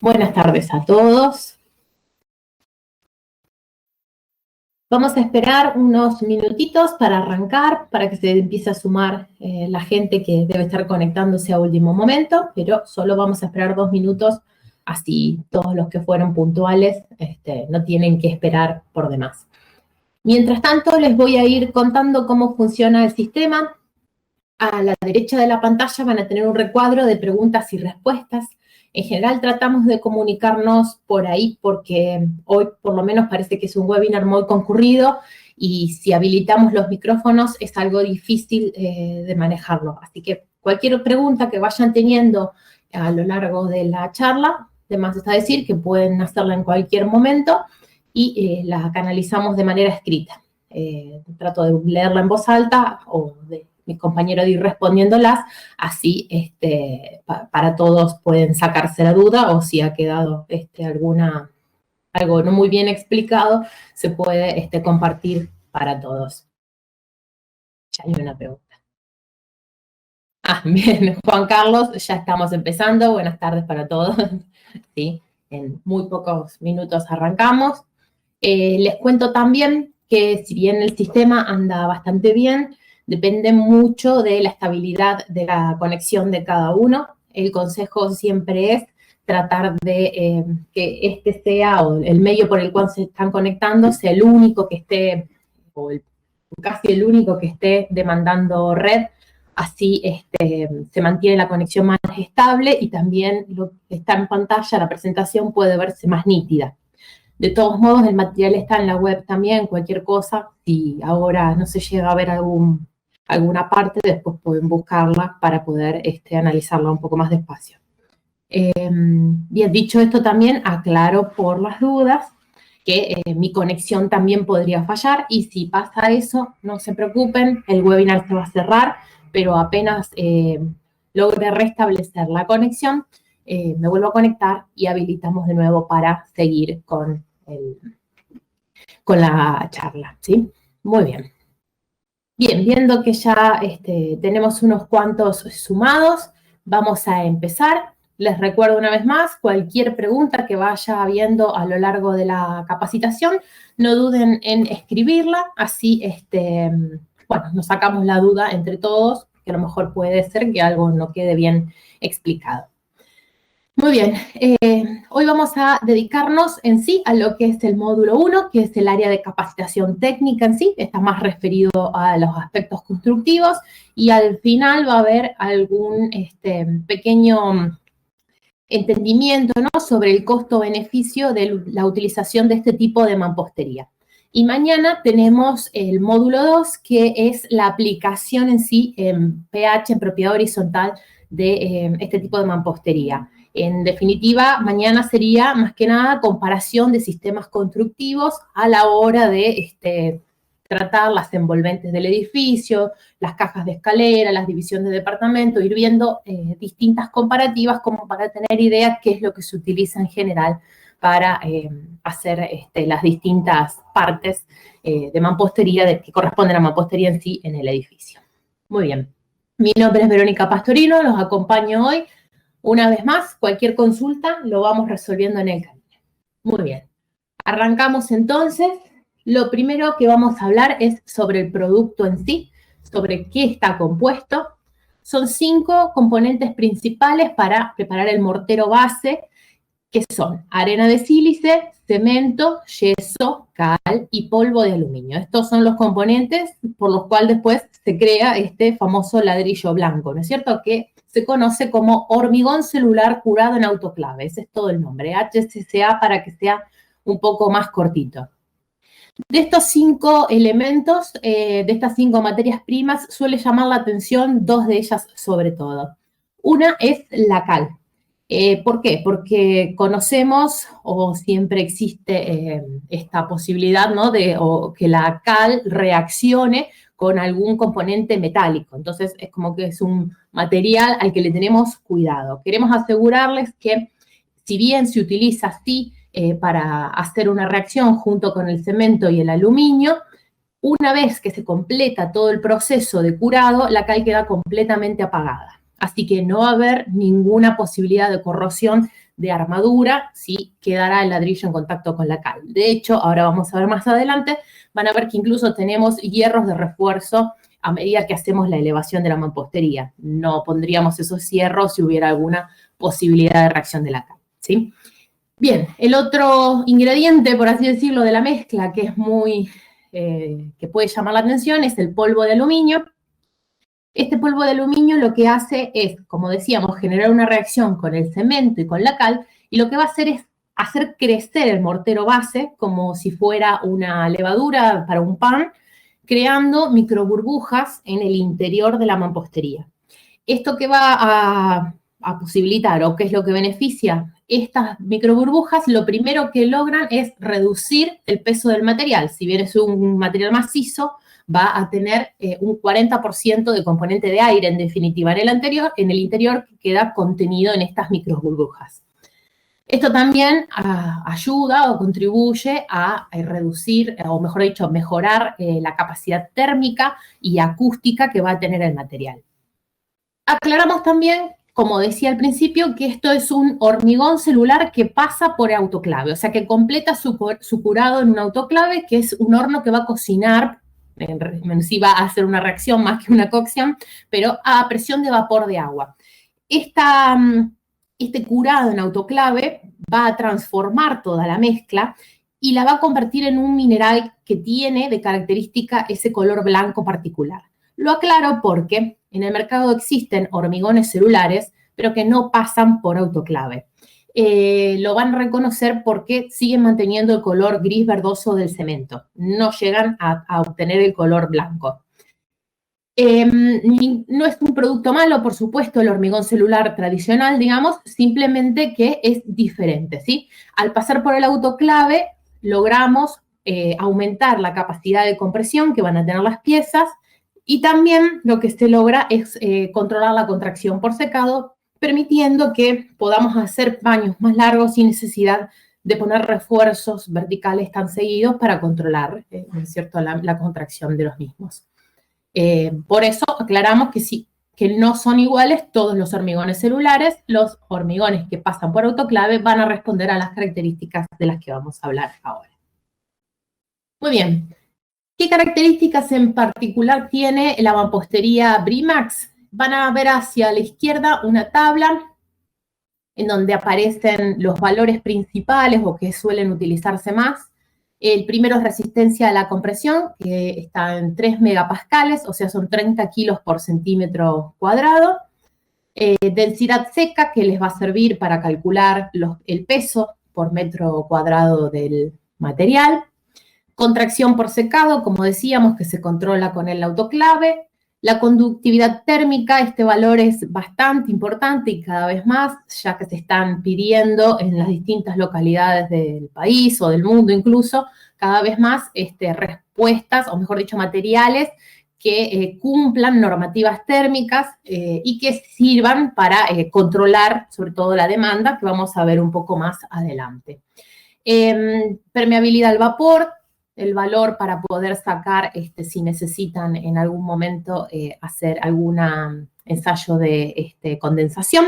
Buenas tardes a todos. Vamos a esperar unos minutitos para arrancar, para que se empiece a sumar la gente que debe estar conectándose a último momento, pero solo vamos a esperar 2 minutos, así todos los que fueron puntuales no tienen que esperar por demás. Mientras tanto, les voy a ir contando cómo funciona el sistema. A la derecha de la pantalla van a tener un recuadro de preguntas y respuestas. En general tratamos de comunicarnos por ahí porque hoy por lo menos parece que es un webinar muy concurrido y si habilitamos los micrófonos es algo difícil de manejarlo. Así que cualquier pregunta que vayan teniendo a lo largo de la charla, además está decir que pueden hacerla en cualquier momento y la canalizamos de manera escrita. Trato de leerla en voz alta o de mi compañero de ir respondiéndolas, así para todos pueden sacarse la duda o si ha quedado algo no muy bien explicado, se puede compartir para todos. Ya hay una pregunta. Bien, Juan Carlos, ya estamos empezando. Buenas tardes para todos. Sí, en muy pocos minutos arrancamos. Les cuento también que si bien el sistema anda bastante bien, depende mucho de la estabilidad de la conexión de cada uno. El consejo siempre es tratar de que sea, o el medio por el cual se están conectando, sea el único que esté, o casi el único que esté demandando red. Así se mantiene la conexión más estable y también lo que está en pantalla, la presentación, puede verse más nítida. De todos modos, el material está en la web también, cualquier cosa. Si ahora no se llega a ver alguna parte, después pueden buscarla para poder analizarla un poco más despacio. Bien, dicho esto también, aclaro por las dudas que mi conexión también podría fallar y si pasa eso, no se preocupen, el webinar se va a cerrar, pero apenas logre restablecer la conexión, me vuelvo a conectar y habilitamos de nuevo para seguir con la charla, ¿sí? Muy bien. Bien, viendo que ya tenemos unos cuantos sumados, vamos a empezar. Les recuerdo una vez más, cualquier pregunta que vaya habiendo a lo largo de la capacitación, no duden en escribirla, así bueno, nos sacamos la duda entre todos, que a lo mejor puede ser que algo no quede bien explicado. Muy bien, hoy vamos a dedicarnos en sí a lo que es el módulo 1, que es el área de capacitación técnica en sí, está más referido a los aspectos constructivos y al final va a haber algún pequeño entendimiento, ¿no?, sobre el costo-beneficio de la utilización de este tipo de mampostería. Y mañana tenemos el módulo 2, que es la aplicación en sí en pH, en propiedad horizontal de este tipo de mampostería. En definitiva, mañana sería más que nada comparación de sistemas constructivos a la hora de tratar las envolventes del edificio, las cajas de escalera, las divisiones de departamento, ir viendo distintas comparativas como para tener idea qué es lo que se utiliza en general para hacer las distintas partes de mampostería que corresponden a mampostería en sí en el edificio. Muy bien. Mi nombre es Verónica Pastorino, los acompaño hoy. Una vez más, cualquier consulta lo vamos resolviendo en el camino. Muy bien. Arrancamos entonces. Lo primero que vamos a hablar es sobre el producto en sí, sobre qué está compuesto. Son 5 componentes principales para preparar el mortero base, que son arena de sílice, cemento, yeso, cal y polvo de aluminio. Estos son los componentes por los cuales después se crea este famoso ladrillo blanco, ¿no es cierto?, que se conoce como hormigón celular curado en autoclave. Ese es todo el nombre, HCCA, para que sea un poco más cortito. De estos 5 elementos, de estas 5 materias primas, suele llamar la atención 2 de ellas sobre todo. Una es la cal. ¿Por qué? Porque conocemos o siempre existe esta posibilidad, ¿no?, de que la cal reaccione con algún componente metálico. Entonces, es como que es un material al que le tenemos cuidado. Queremos asegurarles que, si bien se utiliza así para hacer una reacción junto con el cemento y el aluminio, una vez que se completa todo el proceso de curado, la cal queda completamente apagada. Así que no va a haber ninguna posibilidad de corrosión de armadura si quedará el ladrillo en contacto con la cal. De hecho, ahora vamos a ver más adelante, van a ver que incluso tenemos hierros de refuerzo a medida que hacemos la elevación de la mampostería. No pondríamos esos hierros si hubiera alguna posibilidad de reacción de la cal, ¿sí? Bien, el otro ingrediente, por así decirlo, de la mezcla que es muy, que puede llamar la atención es el polvo de aluminio. Este polvo de aluminio lo que hace es, como decíamos, generar una reacción con el cemento y con la cal, y lo que va a hacer es hacer crecer el mortero base como si fuera una levadura para un pan, creando microburbujas en el interior de la mampostería. ¿Esto qué va a posibilitar o qué es lo que beneficia? Estas microburbujas lo primero que logran es reducir el peso del material. Si bien es un material macizo, va a tener un 40% de componente de aire, en definitiva, en el interior que queda contenido en estas microburbujas. Esto también ayuda o contribuye a reducir, o mejor dicho, mejorar la capacidad térmica y acústica que va a tener el material. Aclaramos también, como decía al principio, que esto es un hormigón celular que pasa por autoclave, o sea, que completa su curado en un autoclave, que es un horno que va a cocinar, sí va a hacer una reacción más que una cocción, pero a presión de vapor de agua. Este curado en autoclave va a transformar toda la mezcla y la va a convertir en un mineral que tiene de característica ese color blanco particular. Lo aclaro porque en el mercado existen hormigones celulares, pero que no pasan por autoclave. Lo van a reconocer porque siguen manteniendo el color gris verdoso del cemento. No llegan a obtener el color blanco. No es un producto malo, por supuesto, el hormigón celular tradicional, digamos, simplemente que es diferente, ¿sí? Al pasar por el autoclave, logramos aumentar la capacidad de compresión que van a tener las piezas y también lo que se logra es controlar la contracción por secado, permitiendo que podamos hacer baños más largos sin necesidad de poner refuerzos verticales tan seguidos para controlar, ¿no es cierto?, la contracción de los mismos. Por eso aclaramos que sí, que no son iguales todos los hormigones celulares. Los hormigones que pasan por autoclave van a responder a las características de las que vamos a hablar ahora. Muy bien. ¿Qué características en particular tiene la mampostería Brimax? Van a ver hacia la izquierda una tabla en donde aparecen los valores principales o que suelen utilizarse más. El primero es resistencia a la compresión, que está en 3 megapascales, o sea, son 30 kilos por centímetro cuadrado. Densidad seca, que les va a servir para calcular el peso por metro cuadrado del material. Contracción por secado, como decíamos, que se controla con el autoclave. La conductividad térmica, este valor es bastante importante y cada vez más, ya que se están pidiendo en las distintas localidades del país o del mundo incluso, cada vez más respuestas, o mejor dicho, materiales que cumplan normativas térmicas y que sirvan para controlar sobre todo la demanda, que vamos a ver un poco más adelante. Permeabilidad al vapor, el valor para poder sacar, si necesitan en algún momento hacer algún ensayo de condensación.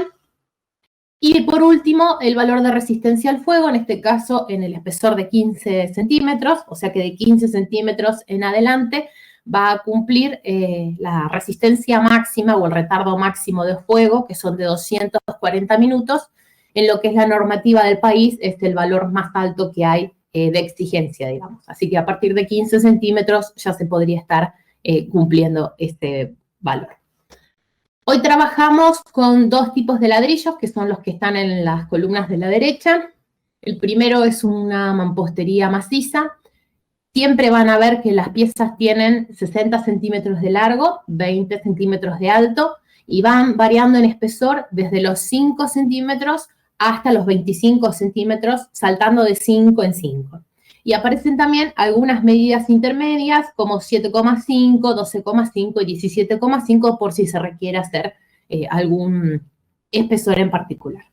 Y por último, el valor de resistencia al fuego, en este caso en el espesor de 15 centímetros, o sea que de 15 centímetros en adelante va a cumplir la resistencia máxima o el retardo máximo de fuego, que son de 240 minutos, en lo que es la normativa del país, es el valor más alto que hay de exigencia, digamos. Así que a partir de 15 centímetros ya se podría estar cumpliendo este valor. Hoy trabajamos con dos tipos de ladrillos, que son los que están en las columnas de la derecha. El primero es una mampostería maciza. Siempre van a ver que las piezas tienen 60 centímetros de largo, 20 centímetros de alto, y van variando en espesor desde los 5 centímetros hasta los 25 centímetros, saltando de 5 en 5. Y aparecen también algunas medidas intermedias, como 7,5, 12,5 y 17,5, por si se requiere hacer algún espesor en particular.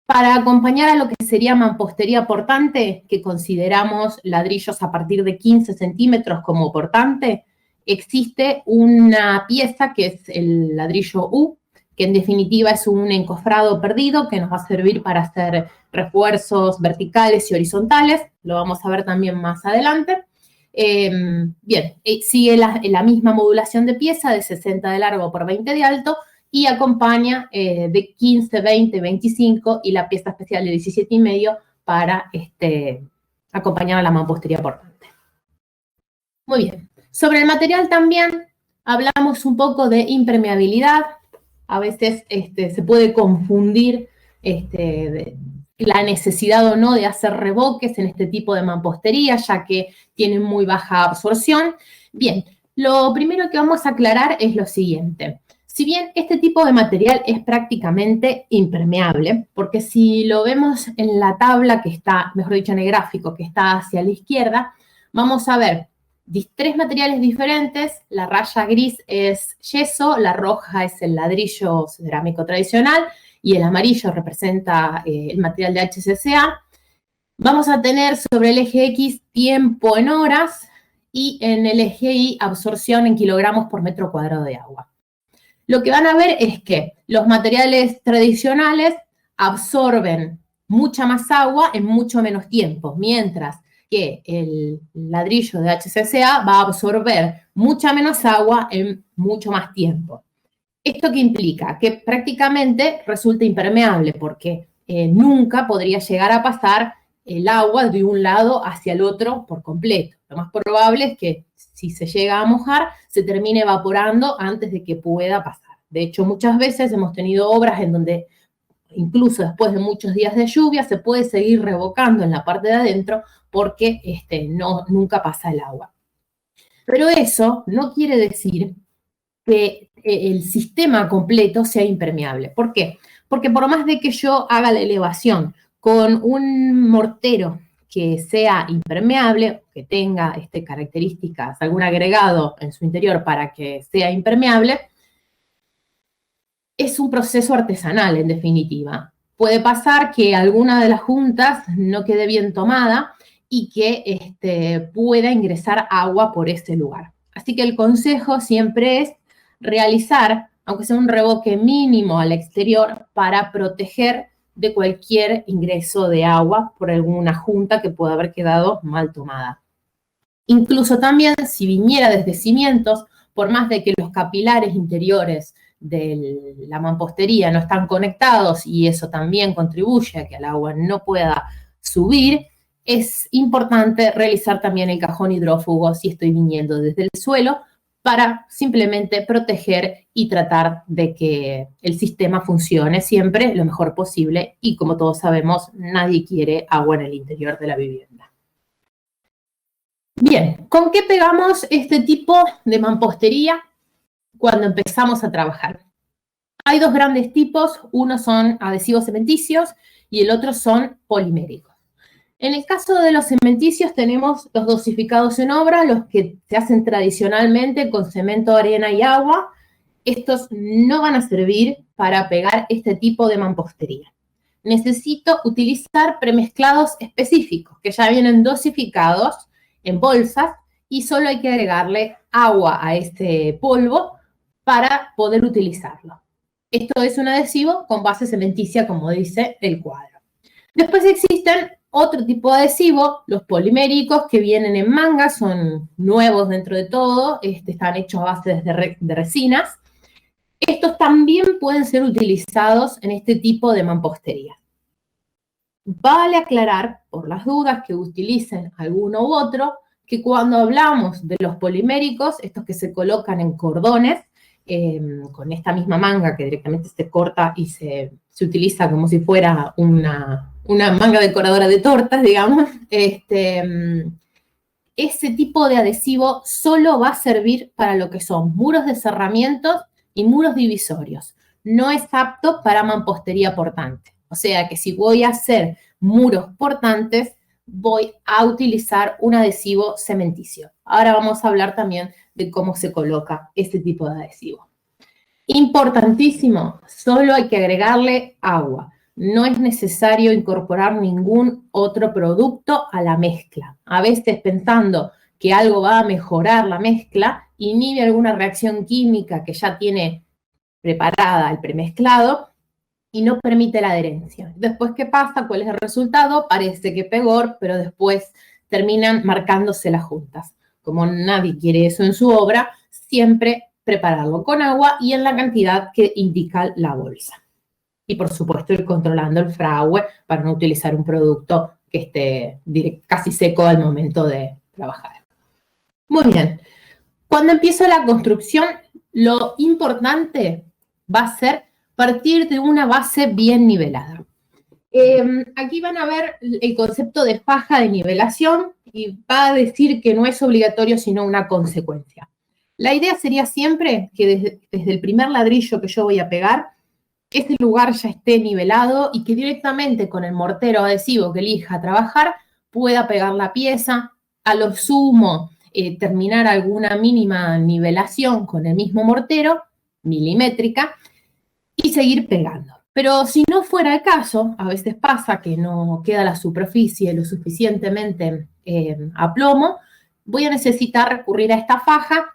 Para acompañar a lo que sería mampostería portante, que consideramos ladrillos a partir de 15 centímetros como portante, existe una pieza que es el ladrillo U, que en definitiva es un encofrado perdido que nos va a servir para hacer refuerzos verticales y horizontales. Lo vamos a ver también más adelante. Bien, sigue la misma modulación de pieza de 60 de largo por 20 de alto y acompaña de 15, 20, 25 y la pieza especial de 17,5 para acompañar a la mampostería portante. Muy bien. Sobre el material también hablamos un poco de impermeabilidad. A veces se puede confundir la necesidad o no de hacer revoques en este tipo de mampostería, ya que tienen muy baja absorción. Bien, lo primero que vamos a aclarar es lo siguiente. Si bien este tipo de material es prácticamente impermeable, porque si lo vemos en la tabla que está, mejor dicho en el gráfico que está hacia la izquierda, vamos a ver 3 materiales diferentes. La raya gris es yeso, la roja es el ladrillo cerámico tradicional y el amarillo representa el material de HCCA. Vamos a tener sobre el eje X tiempo en horas y en el eje Y absorción en kilogramos por metro cuadrado de agua. Lo que van a ver es que los materiales tradicionales absorben mucha más agua en mucho menos tiempo, mientras que el ladrillo de HCCA va a absorber mucha menos agua en mucho más tiempo. ¿Esto qué implica? Que prácticamente resulta impermeable porque nunca podría llegar a pasar el agua de un lado hacia el otro por completo. Lo más probable es que si se llega a mojar, se termine evaporando antes de que pueda pasar. De hecho, muchas veces hemos tenido obras en donde incluso después de muchos días de lluvia se puede seguir revocando en la parte de adentro porque nunca pasa el agua. Pero eso no quiere decir que el sistema completo sea impermeable. ¿Por qué? Porque por más de que yo haga la elevación con un mortero que sea impermeable, que tenga características, algún agregado en su interior para que sea impermeable, es un proceso artesanal, en definitiva. Puede pasar que alguna de las juntas no quede bien tomada y que pueda ingresar agua por ese lugar. Así que el consejo siempre es realizar, aunque sea un revoque mínimo al exterior, para proteger de cualquier ingreso de agua por alguna junta que pueda haber quedado mal tomada. Incluso también, si viniera desde cimientos, por más de que los capilares interiores de la mampostería no están conectados y eso también contribuye a que el agua no pueda subir, es importante realizar también el cajón hidrófugo si estoy viniendo desde el suelo para simplemente proteger y tratar de que el sistema funcione siempre lo mejor posible y como todos sabemos, nadie quiere agua en el interior de la vivienda. Bien, ¿con qué pegamos este tipo de mampostería cuando empezamos a trabajar? Hay 2 grandes tipos, uno son adhesivos cementicios y el otro son poliméricos. En el caso de los cementicios tenemos los dosificados en obra, los que se hacen tradicionalmente con cemento, arena y agua. Estos no van a servir para pegar este tipo de mampostería. Necesito utilizar premezclados específicos que ya vienen dosificados en bolsas y solo hay que agregarle agua a este polvo para poder utilizarlo. Esto es un adhesivo con base cementicia, como dice el cuadro. Después existen otro tipo de adhesivo, los poliméricos, que vienen en manga, son nuevos dentro de todo, están hechos a base de resinas. Estos también pueden ser utilizados en este tipo de mampostería. Vale aclarar, por las dudas que utilicen alguno u otro, que cuando hablamos de los poliméricos, estos que se colocan en cordones, con esta misma manga que directamente se corta y se utiliza como si fuera una manga decoradora de tortas, digamos, ese tipo de adhesivo solo va a servir para lo que son muros de cerramientos y muros divisorios. No es apto para mampostería portante. O sea que si voy a hacer muros portantes, voy a utilizar un adhesivo cementicio. Ahora vamos a hablar también de cómo se coloca este tipo de adhesivo. Importantísimo, solo hay que agregarle agua. No es necesario incorporar ningún otro producto a la mezcla. A veces pensando que algo va a mejorar la mezcla, inhibe alguna reacción química que ya tiene preparada el premezclado y no permite la adherencia. Después, ¿qué pasa? ¿Cuál es el resultado? Parece que peor, pero después terminan marcándose las juntas. Como nadie quiere eso en su obra, siempre prepararlo con agua y en la cantidad que indica la bolsa. Y por supuesto ir controlando el fragüe para no utilizar un producto que esté casi seco al momento de trabajar. Muy bien. Cuando empiezo la construcción, lo importante va a ser partir de una base bien nivelada. Aquí van a ver el concepto de faja de nivelación y va a decir que no es obligatorio sino una consecuencia. La idea sería siempre que desde el primer ladrillo que yo voy a pegar, ese lugar ya esté nivelado y que directamente con el mortero adhesivo que elija trabajar pueda pegar la pieza, a lo sumo terminar alguna mínima nivelación con el mismo mortero, milimétrica, y seguir pegando. Pero si no fuera el caso, a veces pasa que no queda la superficie lo suficientemente a plomo, voy a necesitar recurrir a esta faja,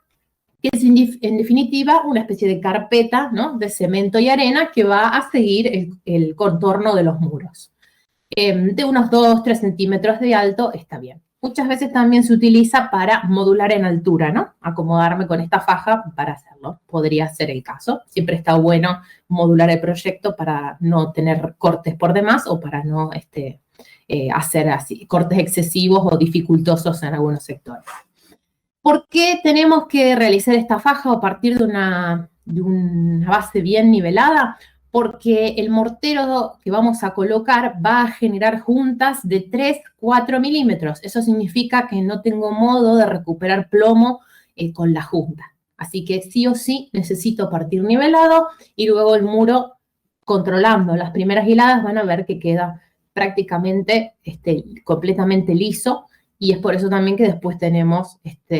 que es en definitiva una especie de carpeta, ¿no?, de cemento y arena que va a seguir el contorno de los muros. De unos 2-3 centímetros de alto está bien. Muchas veces también se utiliza para modular en altura, ¿no? Acomodarme con esta faja para hacerlo. Podría ser el caso. Siempre está bueno modular el proyecto para no tener cortes por demás o para no hacer así cortes excesivos o dificultosos en algunos sectores. ¿Por qué tenemos que realizar esta faja o partir de una base bien nivelada? Porque el mortero que vamos a colocar va a generar juntas de 3-4 milímetros. Eso significa que no tengo modo de recuperar plomo con la junta. Así que sí o sí necesito partir nivelado y luego el muro, controlando las primeras hiladas, van a ver que queda prácticamente completamente liso. Y es por eso también que después tenemos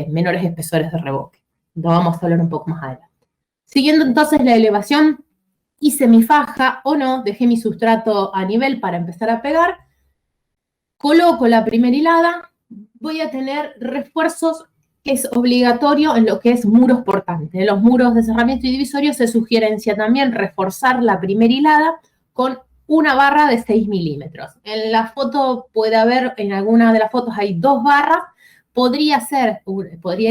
menores espesores de revoque. Lo vamos a hablar un poco más adelante. Siguiendo entonces la elevación, hice mi faja o no, dejé mi sustrato a nivel para empezar a pegar, coloco la primera hilada, voy a tener refuerzos que es obligatorio en lo que es muros portantes. En los muros de cerramiento y divisorio se sugerencia también reforzar la primera hilada con una barra de 6 milímetros. En la foto puede haber, en alguna de las fotos hay 2 barras. Podría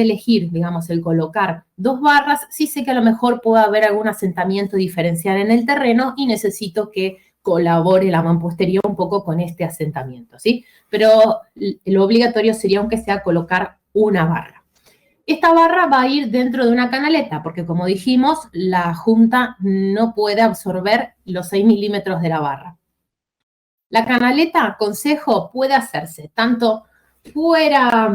elegir, digamos, el colocar 2 barras. Sí sé que a lo mejor puede haber algún asentamiento diferencial en el terreno y necesito que colabore la mampostería un poco con este asentamiento, ¿sí? Pero lo obligatorio sería, aunque sea, colocar una barra. Esta barra va a ir dentro de una canaleta, porque como dijimos, la junta no puede absorber los 6 milímetros de la barra. La canaleta, consejo, puede hacerse tanto fuera,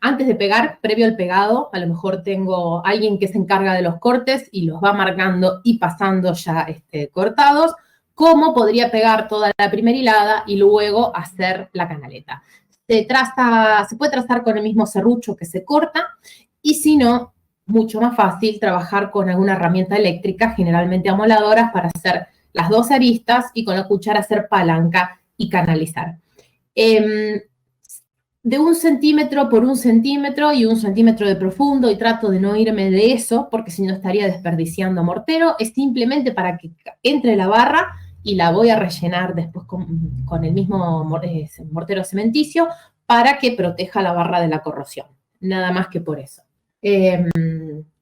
antes de pegar, previo al pegado. A lo mejor tengo alguien que se encarga de los cortes y los va marcando y pasando ya cortados, como podría pegar toda la primera hilada y luego hacer la canaleta. Se puede trazar con el mismo serrucho que se corta, y si no, mucho más fácil trabajar con alguna herramienta eléctrica, generalmente amoladoras, para hacer las 2 aristas y con la cuchara hacer palanca y canalizar. De 1 centímetro por 1 centímetro y 1 centímetro de profundo, y trato de no irme de eso porque si no estaría desperdiciando mortero, es simplemente para que entre la barra y la voy a rellenar después con el mismo mortero cementicio para que proteja la barra de la corrosión. Nada más que por eso.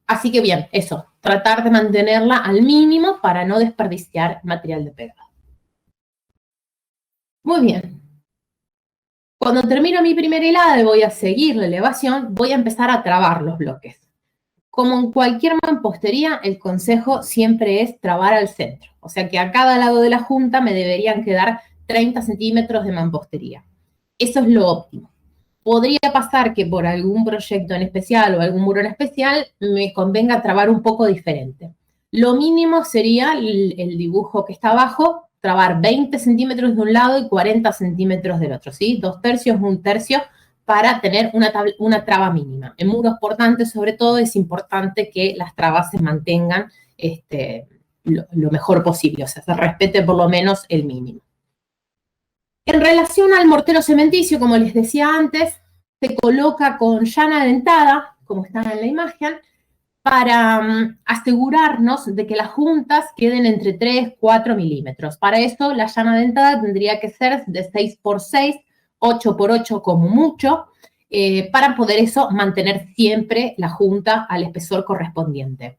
Así que bien, eso, tratar de mantenerla al mínimo para no desperdiciar material de pegado. Muy bien. Cuando termino mi primera hilada y voy a seguir la elevación, voy a empezar a trabar los bloques. Como en cualquier mampostería, el consejo siempre es trabar al centro. O sea que a cada lado de la junta me deberían quedar 30 centímetros de mampostería. Eso es lo óptimo. Podría pasar que por algún proyecto en especial o algún muro en especial me convenga trabar un poco diferente. Lo mínimo sería el dibujo que está abajo, trabar 20 centímetros de un lado y 40 centímetros del otro, ¿sí? 2 tercios, 1 tercio, para tener una traba mínima. En muros portantes, sobre todo, es importante que las trabas se mantengan lo mejor posible, o sea, se respete por lo menos el mínimo. En relación al mortero cementicio, como les decía antes, se coloca con llana dentada, como está en la imagen, para asegurarnos de que las juntas queden entre 3 y 4 milímetros. Para eso la llana dentada tendría que ser de 6 por 6, 8 por 8 como mucho, para poder eso mantener siempre la junta al espesor correspondiente.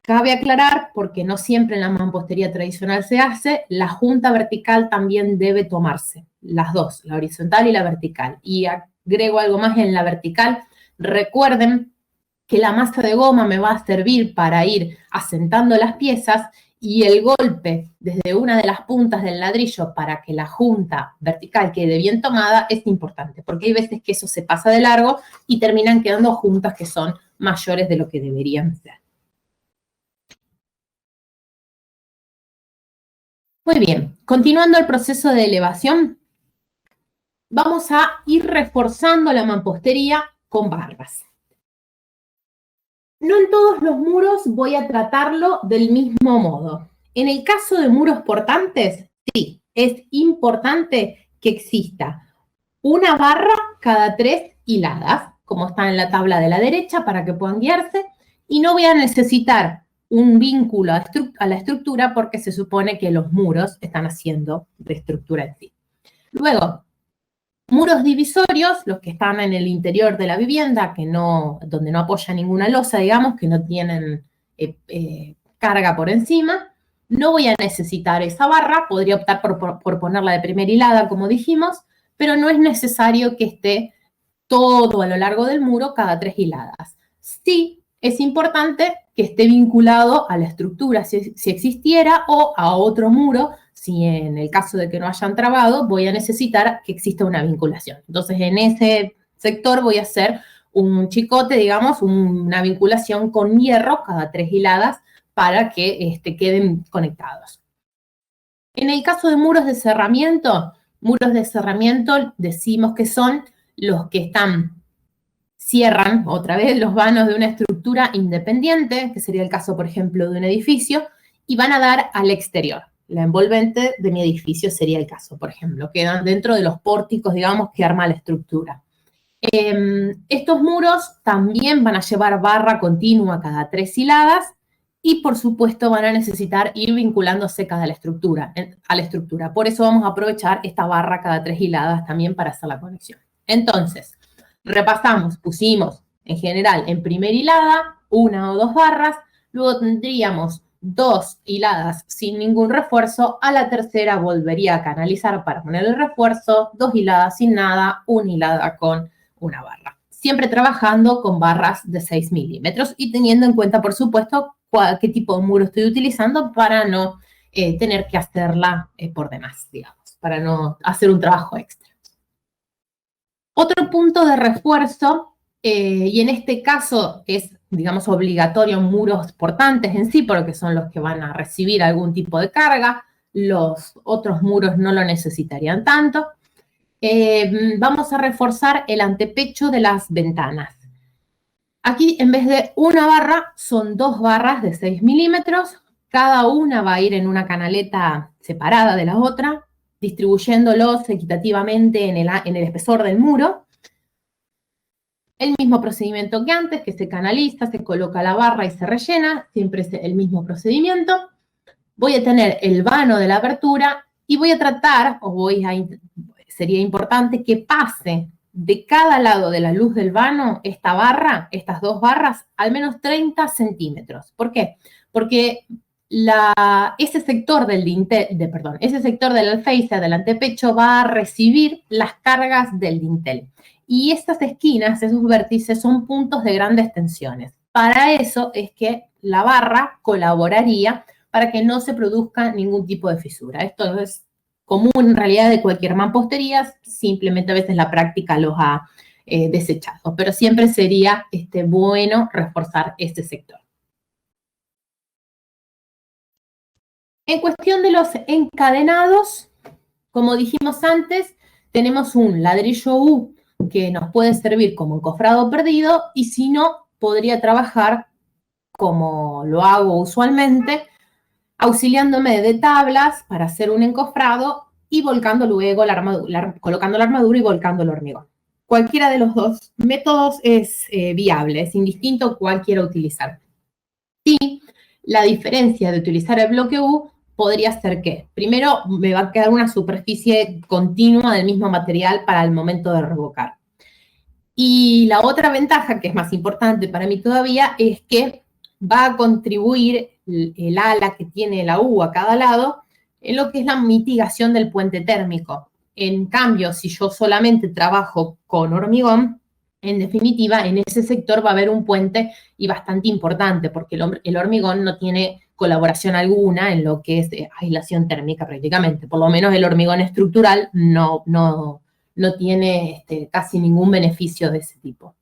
Cabe aclarar, porque no siempre en la mampostería tradicional se hace, la junta vertical también debe tomarse, las dos, la horizontal y la vertical. Y agrego algo más en la vertical, recuerden que la masa de goma me va a servir para ir asentando las piezas y el golpe desde una de las puntas del ladrillo para que la junta vertical quede bien tomada es importante, porque hay veces que eso se pasa de largo y terminan quedando juntas que son mayores de lo que deberían ser. Muy bien, continuando el proceso de elevación, vamos a ir reforzando la mampostería con barras. No en todos los muros voy a tratarlo del mismo modo. En el caso de muros portantes, sí, es importante que exista una barra cada 3 hiladas, como está en la tabla de la derecha, para que puedan guiarse, y no voy a necesitar un vínculo a la estructura porque se supone que los muros están haciendo de estructura en sí. Luego, muros divisorios, los que están en el interior de la vivienda, donde no apoya ninguna losa, digamos, que no tienen carga por encima, no voy a necesitar esa barra, podría optar por ponerla de primera hilada, como dijimos, pero no es necesario que esté todo a lo largo del muro cada 3 hiladas. Sí, es importante que esté vinculado a la estructura si existiera o a otro muro, si en el caso de que no hayan trabado, voy a necesitar que exista una vinculación. Entonces, en ese sector voy a hacer un chicote, digamos, una vinculación con hierro cada 3 hiladas para que queden conectados. En el caso de muros de cerramiento decimos que son los que cierran otra vez los vanos de una estructura independiente, que sería el caso, por ejemplo, de un edificio, y van a dar al exterior. La envolvente de mi edificio sería el caso, por ejemplo, quedan dentro de los pórticos, digamos, que arma la estructura. Estos muros también van a llevar barra continua cada 3 hiladas y, por supuesto, van a necesitar ir vinculándose a la estructura. Por eso vamos a aprovechar esta barra cada 3 hiladas también para hacer la conexión. Entonces, repasamos, pusimos en general en primera hilada 1 o 2 barras, luego tendríamos 2 hiladas sin ningún refuerzo, a la tercera volvería a canalizar para poner el refuerzo, 2 hiladas sin nada, 1 hilada con una barra. Siempre trabajando con barras de 6 milímetros y teniendo en cuenta, por supuesto, qué tipo de muro estoy utilizando para no tener que hacerla por demás, digamos, para no hacer un trabajo extra. Otro punto de refuerzo, y en este caso es, digamos, obligatorio muros portantes en sí, porque son los que van a recibir algún tipo de carga, los otros muros no lo necesitarían tanto. Vamos a reforzar el antepecho de las ventanas. Aquí, en vez de una barra, son 2 barras de 6 milímetros. Cada una va a ir en una canaleta separada de la otra, distribuyéndolos equitativamente en el espesor del muro. El mismo procedimiento que antes, que se canaliza, se coloca la barra y se rellena, siempre es el mismo procedimiento. Voy a tener el vano de la abertura y voy a tratar, sería importante que pase de cada lado de la luz del vano esta barra, estas 2 barras, al menos 30 centímetros. ¿Por qué? Porque ese sector ese sector del alféizar, del antepecho, va a recibir las cargas del dintel. Y estas esquinas, esos vértices, son puntos de grandes tensiones. Para eso es que la barra colaboraría para que no se produzca ningún tipo de fisura. Esto es común en realidad de cualquier mampostería, simplemente a veces la práctica los ha desechado, pero siempre sería bueno reforzar este sector. En cuestión de los encadenados, como dijimos antes, tenemos un ladrillo U que nos puede servir como encofrado perdido y si no, podría trabajar como lo hago usualmente, auxiliándome de tablas para hacer un encofrado y volcando luego colocando la armadura y volcando el hormigón. cualquiera de los dos métodos es viable, es indistinto cuál quiera utilizar. Sí, la diferencia de utilizar el bloque U podría ser que, primero, me va a quedar una superficie continua del mismo material para el momento de revocar. Y la otra ventaja, que es más importante para mí todavía, es que va a contribuir el ala que tiene la U a cada lado en lo que es la mitigación del puente térmico. En cambio, si yo solamente trabajo con hormigón, en definitiva, en ese sector va a haber un puente y bastante importante, porque el hormigón no tiene colaboración alguna en lo que es aislación térmica prácticamente. Por lo menos el hormigón estructural no tiene casi ningún beneficio de ese tipo.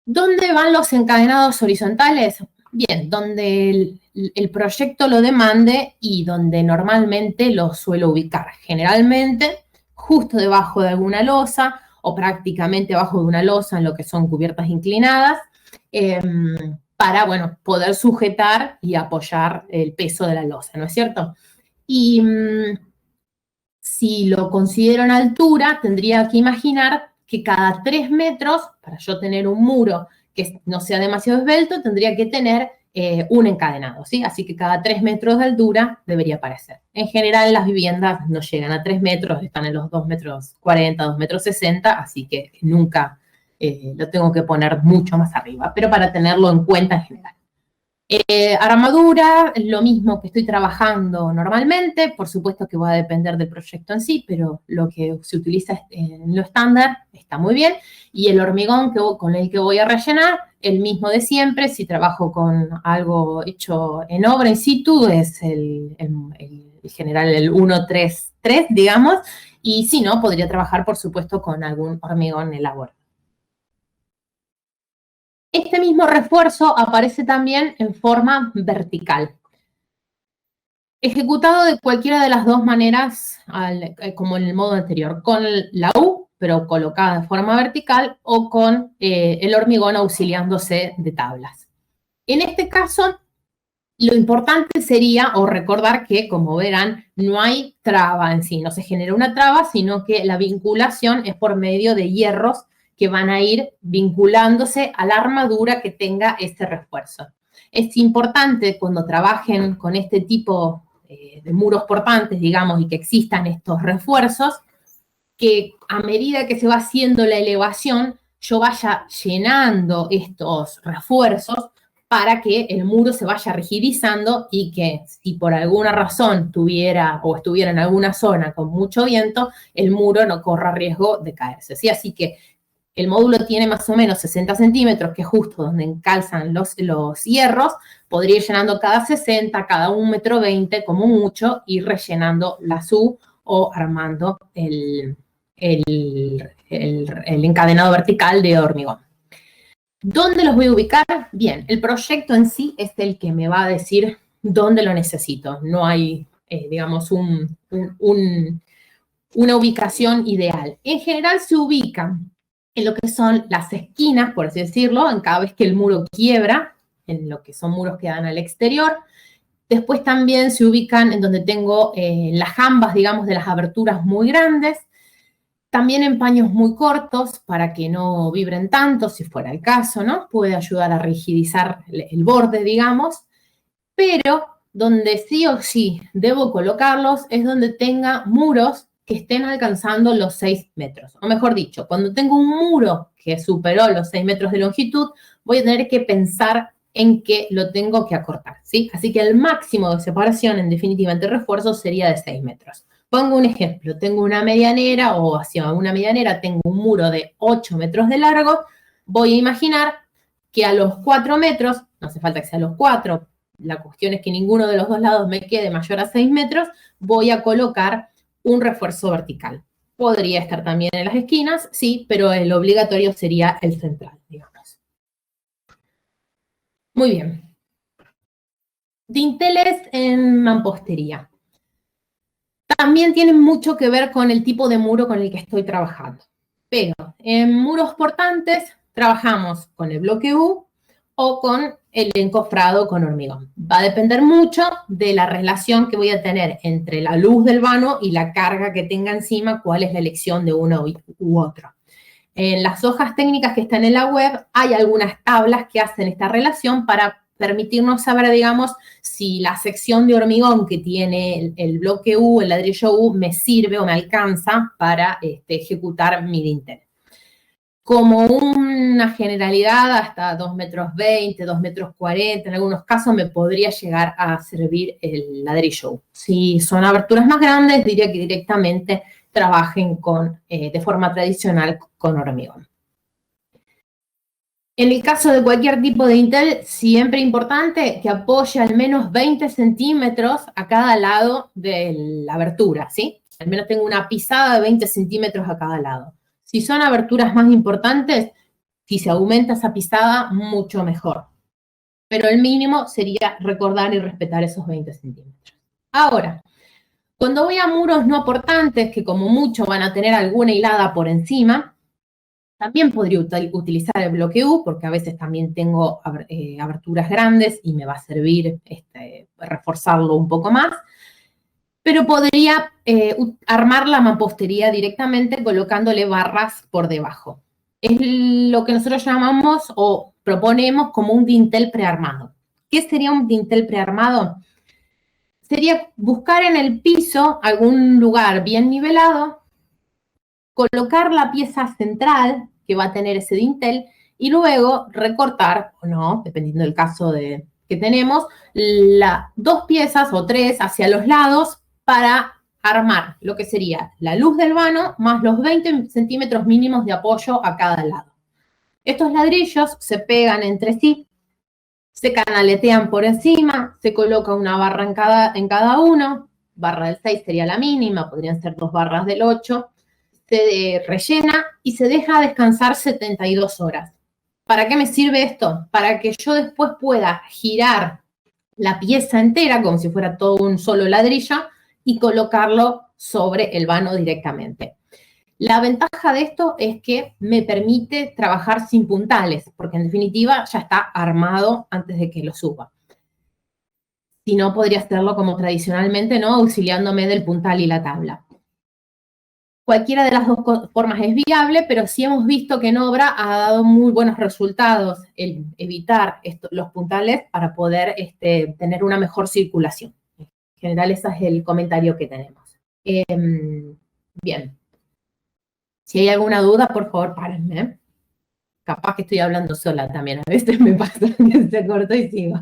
¿Dónde van los encadenados horizontales? Bien, donde el proyecto lo demande y donde normalmente lo suelo ubicar. Generalmente justo debajo de alguna losa o prácticamente abajo de una losa en lo que son cubiertas inclinadas, para, bueno, poder sujetar y apoyar el peso de la losa, ¿no es cierto? Y si lo considero en altura, tendría que imaginar que cada 3 metros, para yo tener un muro que no sea demasiado esbelto, tendría que tener un encadenado, ¿sí? Así que cada 3 metros de altura debería aparecer. En general, las viviendas no llegan a 3 metros, están en los 2,40 metros, 2,60 metros, así que nunca lo tengo que poner mucho más arriba, pero para tenerlo en cuenta en general. Armadura, lo mismo que estoy trabajando normalmente, por supuesto que va a depender del proyecto en sí, pero lo que se utiliza en lo estándar está muy bien, y el hormigón con el que voy a rellenar, el mismo de siempre. Si trabajo con algo hecho en obra in situ, es el general el 133, digamos, y si no, podría trabajar, por supuesto, con algún hormigón elaborado. Este mismo refuerzo aparece también en forma vertical. Ejecutado de cualquiera de las dos maneras, como en el modo anterior, con la U, pero colocada de forma vertical, o con el hormigón auxiliándose de tablas. En este caso, lo importante sería, o recordar que, como verán, no hay traba en sí, no se genera una traba, sino que la vinculación es por medio de hierros que van a ir vinculándose a la armadura que tenga este refuerzo. Es importante cuando trabajen con este tipo de muros portantes, digamos, y que existan estos refuerzos, que a medida que se va haciendo la elevación, yo vaya llenando estos refuerzos para que el muro se vaya rigidizando y que si por alguna razón tuviera o estuviera en alguna zona con mucho viento, el muro no corra riesgo de caerse, ¿sí? Así que el módulo tiene más o menos 60 centímetros, que es justo donde encalzan los hierros. Podría ir llenando cada 60, cada 1,20 m como mucho, y rellenando la SU o armando el encadenado vertical de hormigón. ¿Dónde los voy a ubicar? Bien, el proyecto en sí es el que me va a decir dónde lo necesito. No hay, digamos, una ubicación ideal. En general se ubican en lo que son las esquinas, por así decirlo, en cada vez que el muro quiebra, en lo que son muros que dan al exterior. Después también se ubican en donde tengo las jambas, digamos, de las aberturas muy grandes. También en paños muy cortos, para que no vibren tanto, si fuera el caso, ¿no? Puede ayudar a rigidizar el borde, digamos. Pero donde sí o sí debo colocarlos es donde tenga muros que estén alcanzando los 6 metros. O mejor dicho, cuando tengo un muro que superó los 6 metros de longitud, voy a tener que pensar en que lo tengo que acortar, ¿sí? Así que el máximo de separación, en definitiva, entre refuerzos sería de 6 metros. Pongo un ejemplo, tengo una medianera, o hacia una medianera tengo un muro de 8 metros de largo, voy a imaginar que a los 4 metros, no hace falta que sea a los 4, la cuestión es que ninguno de los dos lados me quede mayor a 6 metros, voy a colocar un refuerzo vertical. Podría estar también en las esquinas, sí, pero el obligatorio sería el central, digamos. Muy bien. Dinteles en mampostería. También tienen mucho que ver con el tipo de muro con el que estoy trabajando. Pero en muros portantes trabajamos con el bloque U o con el encofrado con hormigón. Va a depender mucho de la relación que voy a tener entre la luz del vano y la carga que tenga encima, cuál es la elección de uno u otro. En las hojas técnicas que están en la web hay algunas tablas que hacen esta relación para permitirnos saber, digamos, si la sección de hormigón que tiene el bloque U, el ladrillo U, me sirve o me alcanza para ejecutar mi dintel. Como una generalidad, hasta 2,20 m, 2,40 m, en algunos casos me podría llegar a servir el ladrillo U. Si son aberturas más grandes, diría que directamente trabajen de forma tradicional con hormigón. En el caso de cualquier tipo de dintel, siempre importante que apoye al menos 20 centímetros a cada lado de la abertura, ¿sí? Al menos tengo una pisada de 20 centímetros a cada lado. Si son aberturas más importantes, si se aumenta esa pisada, mucho mejor. Pero el mínimo sería recordar y respetar esos 20 centímetros. Ahora, cuando voy a muros no portantes, que como mucho van a tener alguna hilada por encima, también podría utilizar el bloque U, porque a veces también tengo aberturas grandes y me va a servir reforzarlo un poco más. Pero podría armar la mampostería directamente colocándole barras por debajo. Es lo que nosotros llamamos o proponemos como un dintel prearmado. ¿Qué sería un dintel prearmado? Sería buscar en el piso algún lugar bien nivelado, colocar la pieza central que va a tener ese dintel y luego recortar, o no, dependiendo del caso que tenemos, dos piezas o tres hacia los lados para armar lo que sería la luz del vano más los 20 centímetros mínimos de apoyo a cada lado. Estos ladrillos se pegan entre sí, se canaletean por encima, se coloca una barra en cada uno, barra del 6 sería la mínima, podrían ser 2 barras del 8, se rellena y se deja descansar 72 horas. ¿Para qué me sirve esto? Para que yo después pueda girar la pieza entera como si fuera todo un solo ladrillo y colocarlo sobre el vano directamente. La ventaja de esto es que me permite trabajar sin puntales, porque en definitiva ya está armado antes de que lo suba. Si no, podría hacerlo como tradicionalmente, ¿no? Auxiliándome del puntal y la tabla. Cualquiera de las dos formas es viable, pero sí hemos visto que en obra ha dado muy buenos resultados el evitar los puntales para poder tener una mejor circulación. En general, ese es el comentario que tenemos. Bien. Si hay alguna duda, por favor, párenme. Capaz que estoy hablando sola también. A veces me pasa que se cortó y sigo.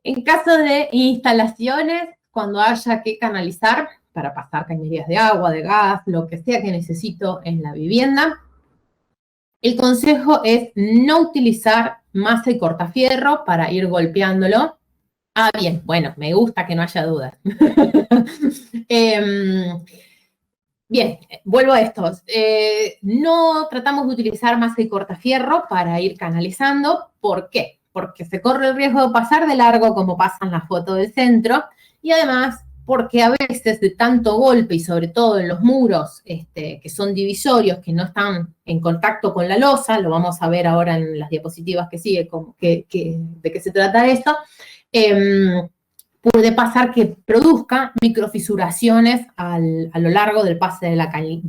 En caso de instalaciones, cuando haya que canalizar para pasar cañerías de agua, de gas, lo que sea que necesito en la vivienda, el consejo es no utilizar masa y cortafierro para ir golpeándolo. Ah, bien, bueno, me gusta que no haya dudas. Bien, vuelvo a estos. No tratamos de utilizar masa y cortafierro para ir canalizando. ¿Por qué? Porque se corre el riesgo de pasar de largo, como pasa en la foto del centro, y además porque a veces de tanto golpe, y sobre todo en los muros que son divisorios, que no están en contacto con la losa, lo vamos a ver ahora en las diapositivas que sigue, de qué se trata esto, puede pasar que produzca microfisuraciones a lo largo del pase de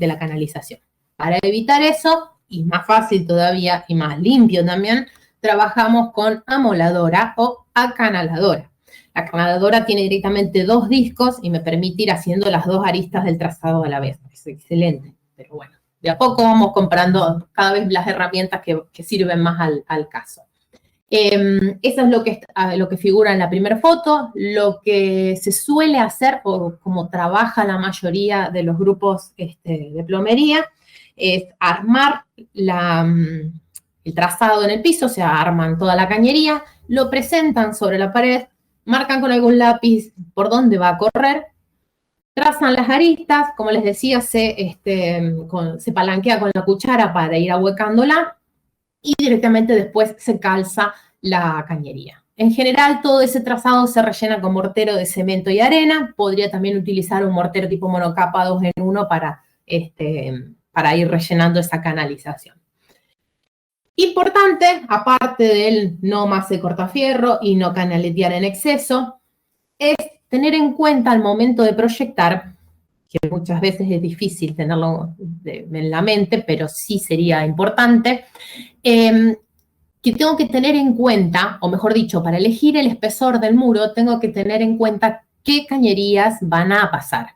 la canalización. Para evitar eso, y más fácil todavía y más limpio también, trabajamos con amoladora o acanaladora. La acanaladora tiene directamente 2 discos y me permite ir haciendo las 2 aristas del trazado a la vez. Es excelente, pero bueno, de a poco vamos comprando cada vez las herramientas que sirven más al caso. Eso es lo que figura en la primera foto. Lo que se suele hacer, o como trabaja la mayoría de los grupos de plomería, es armar el trazado en el piso, o sea, arman toda la cañería, lo presentan sobre la pared, marcan con algún lápiz por dónde va a correr, trazan las aristas, como les decía, se palanquea con la cuchara para ir ahuecándola, y directamente después se calza la cañería. En general, todo ese trazado se rellena con mortero de cemento y arena. Podría también utilizar un mortero tipo monocapa 2 en 1 para ir rellenando esa canalización. Importante, aparte del no masa y cortafierro y no canaletear en exceso, es tener en cuenta al momento de proyectar que muchas veces es difícil tenerlo en la mente, pero sí sería importante, que tengo que tener en cuenta, o mejor dicho, para elegir el espesor del muro, tengo que tener en cuenta qué cañerías van a pasar.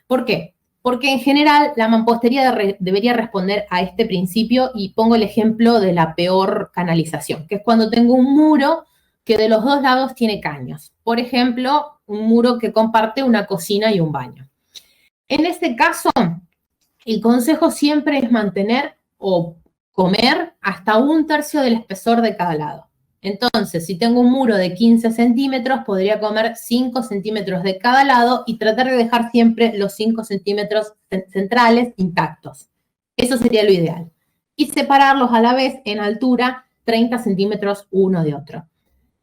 ¿Por qué? Porque en general la mampostería debería responder a este principio, y pongo el ejemplo de la peor canalización, que es cuando tengo un muro que de los dos lados tiene caños. Por ejemplo, un muro que comparte una cocina y un baño. En este caso, el consejo siempre es mantener o comer hasta 1/3 del espesor de cada lado. Entonces, si tengo un muro de 15 centímetros, podría comer 5 centímetros de cada lado y tratar de dejar siempre los 5 centímetros centrales intactos. Eso sería lo ideal. Y separarlos a la vez en altura 30 centímetros uno de otro.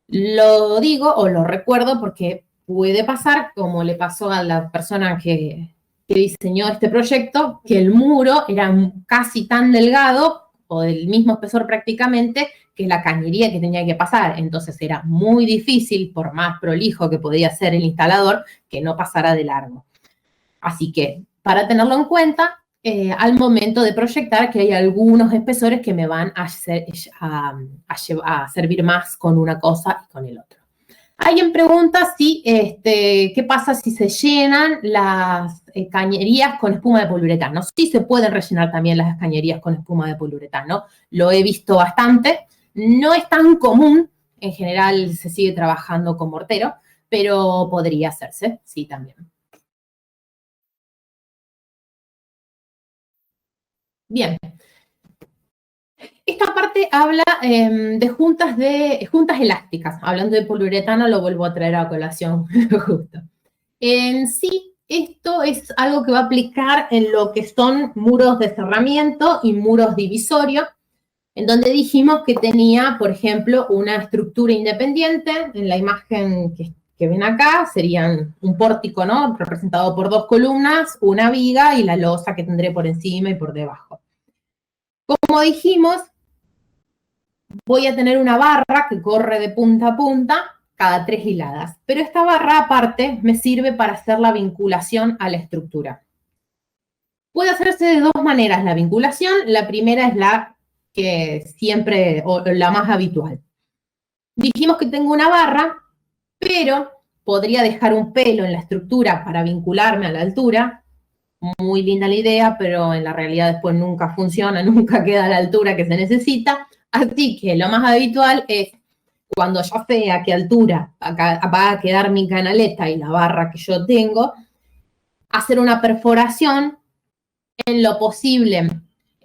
Lo digo o lo recuerdo porque puede pasar, como le pasó a la persona que diseñó este proyecto, que el muro era casi tan delgado o del mismo espesor prácticamente que la cañería que tenía que pasar. Entonces era muy difícil, por más prolijo que podía ser el instalador, que no pasara de largo. Así que, para tenerlo en cuenta, al momento de proyectar, que hay algunos espesores que me van a servir más con una cosa y con el otro. Alguien pregunta si, qué pasa si se llenan las cañerías con espuma de poliuretano. Sí se pueden rellenar también las cañerías con espuma de poliuretano. Lo he visto bastante. No es tan común. En general se sigue trabajando con mortero, pero podría hacerse, sí, también. Bien. Esta parte habla de juntas elásticas. Hablando de poliuretano, lo vuelvo a traer a colación justo. En sí, esto es algo que va a aplicar en lo que son muros de cerramiento y muros divisorios, en donde dijimos que tenía, por ejemplo, una estructura independiente. En la imagen que ven acá serían un pórtico, ¿no? Representado por 2 columnas, una viga y la losa que tendré por encima y por debajo. Como dijimos, voy a tener una barra que corre de punta a punta cada 3 hiladas. Pero esta barra, aparte, me sirve para hacer la vinculación a la estructura. Puede hacerse de 2 maneras la vinculación. La primera es la que siempre, o la más habitual. Dijimos que tengo una barra, pero podría dejar un pelo en la estructura para vincularme a la altura. Muy linda la idea, pero en la realidad después nunca funciona, nunca queda a la altura que se necesita. Así que lo más habitual es, cuando ya sé a qué altura va a quedar mi canaleta y la barra que yo tengo, hacer una perforación, en lo posible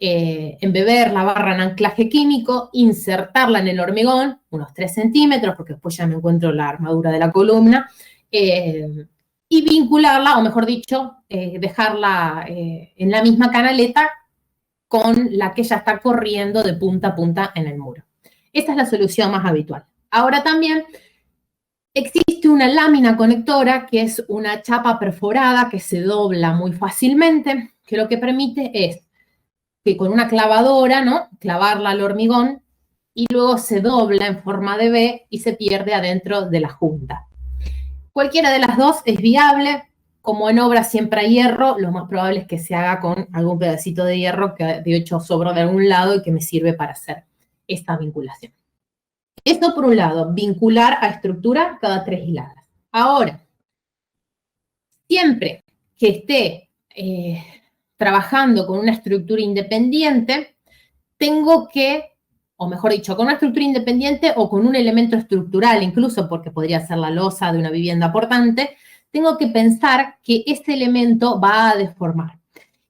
embeber la barra en anclaje químico, insertarla en el hormigón, unos 3 centímetros, porque después ya me encuentro la armadura de la columna, y vincularla, o mejor dicho, dejarla en la misma canaleta con la que ya está corriendo de punta a punta en el muro. Esta es la solución más habitual. Ahora también existe una lámina conectora, que es una chapa perforada que se dobla muy fácilmente, que lo que permite es que con una clavadora, ¿no?, clavarla al hormigón y luego se dobla en forma de V y se pierde adentro de la junta. Cualquiera de las dos es viable. Como en obra siempre hay hierro, lo más probable es que se haga con algún pedacito de hierro que de hecho sobró de algún lado y que me sirve para hacer esta vinculación. Esto por un lado, vincular a estructura cada 3 hiladas. Ahora, siempre que esté trabajando con una estructura independiente, tengo que, o mejor dicho, con una estructura independiente o con un elemento estructural, incluso porque podría ser la losa de una vivienda portante, tengo que pensar que este elemento va a deformar.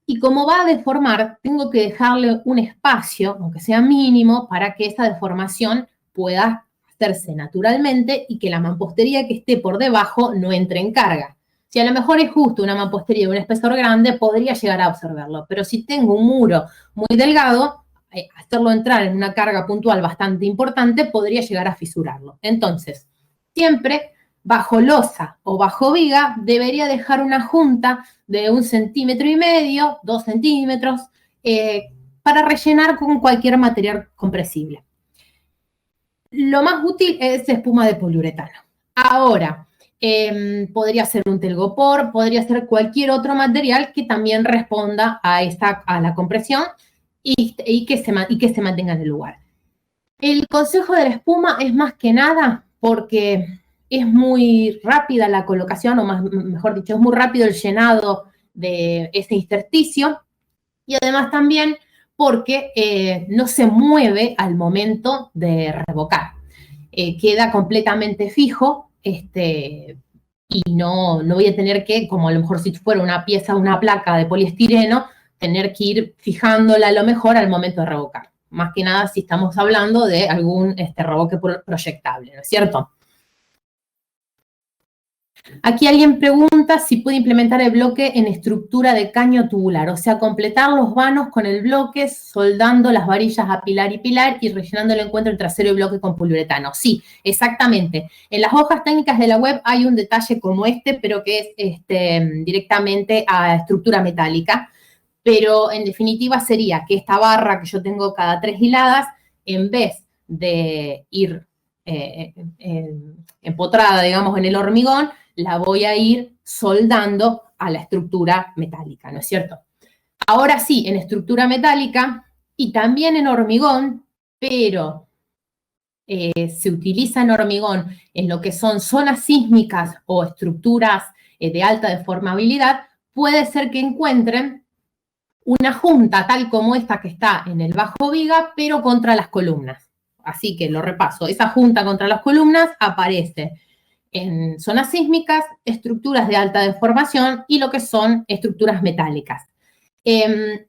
Y como va a deformar, tengo que dejarle un espacio, aunque sea mínimo, para que esa deformación pueda hacerse naturalmente y que la mampostería que esté por debajo no entre en carga. Si a lo mejor es justo una mampostería de un espesor grande, podría llegar a observarlo. Pero si tengo un muro muy delgado, hacerlo entrar en una carga puntual bastante importante podría llegar a fisurarlo. Entonces, siempre bajo losa o bajo viga debería dejar una junta de 1,5 centímetros, 2 centímetros, para rellenar con cualquier material compresible. Lo más útil es espuma de poliuretano. Ahora, podría ser un telgopor, podría ser cualquier otro material que también responda a la compresión y que se mantenga en el lugar. El consejo de la espuma es más que nada porque es muy rápida la colocación, o mejor dicho, es muy rápido el llenado de ese intersticio, y además también porque no se mueve al momento de revocar. Queda completamente fijo, y no voy a tener que, como a lo mejor si fuera una pieza, una placa de poliestireno, tener que ir fijándola a lo mejor al momento de revocar. Más que nada si estamos hablando de algún revoque proyectable, ¿no es cierto? Aquí alguien pregunta si puede implementar el bloque en estructura de caño tubular, o sea, completar los vanos con el bloque, soldando las varillas a pilar y rellenando el encuentro entre acero y bloque con poliuretano. Sí, exactamente. En las hojas técnicas de la web hay un detalle como pero que es directamente a estructura metálica, pero en definitiva sería que esta barra que yo tengo cada 3 hiladas, en vez de ir empotrada, digamos, en el hormigón, la voy a ir soldando a la estructura metálica, ¿no es cierto? Ahora sí, en estructura metálica y también en hormigón, pero se utiliza en hormigón en lo que son zonas sísmicas o estructuras de alta deformabilidad, puede ser que encuentren una junta tal como esta que está en el bajo viga, pero contra las columnas. Así que lo repaso. Esa junta contra las columnas aparece en zonas sísmicas, estructuras de alta deformación y lo que son estructuras metálicas.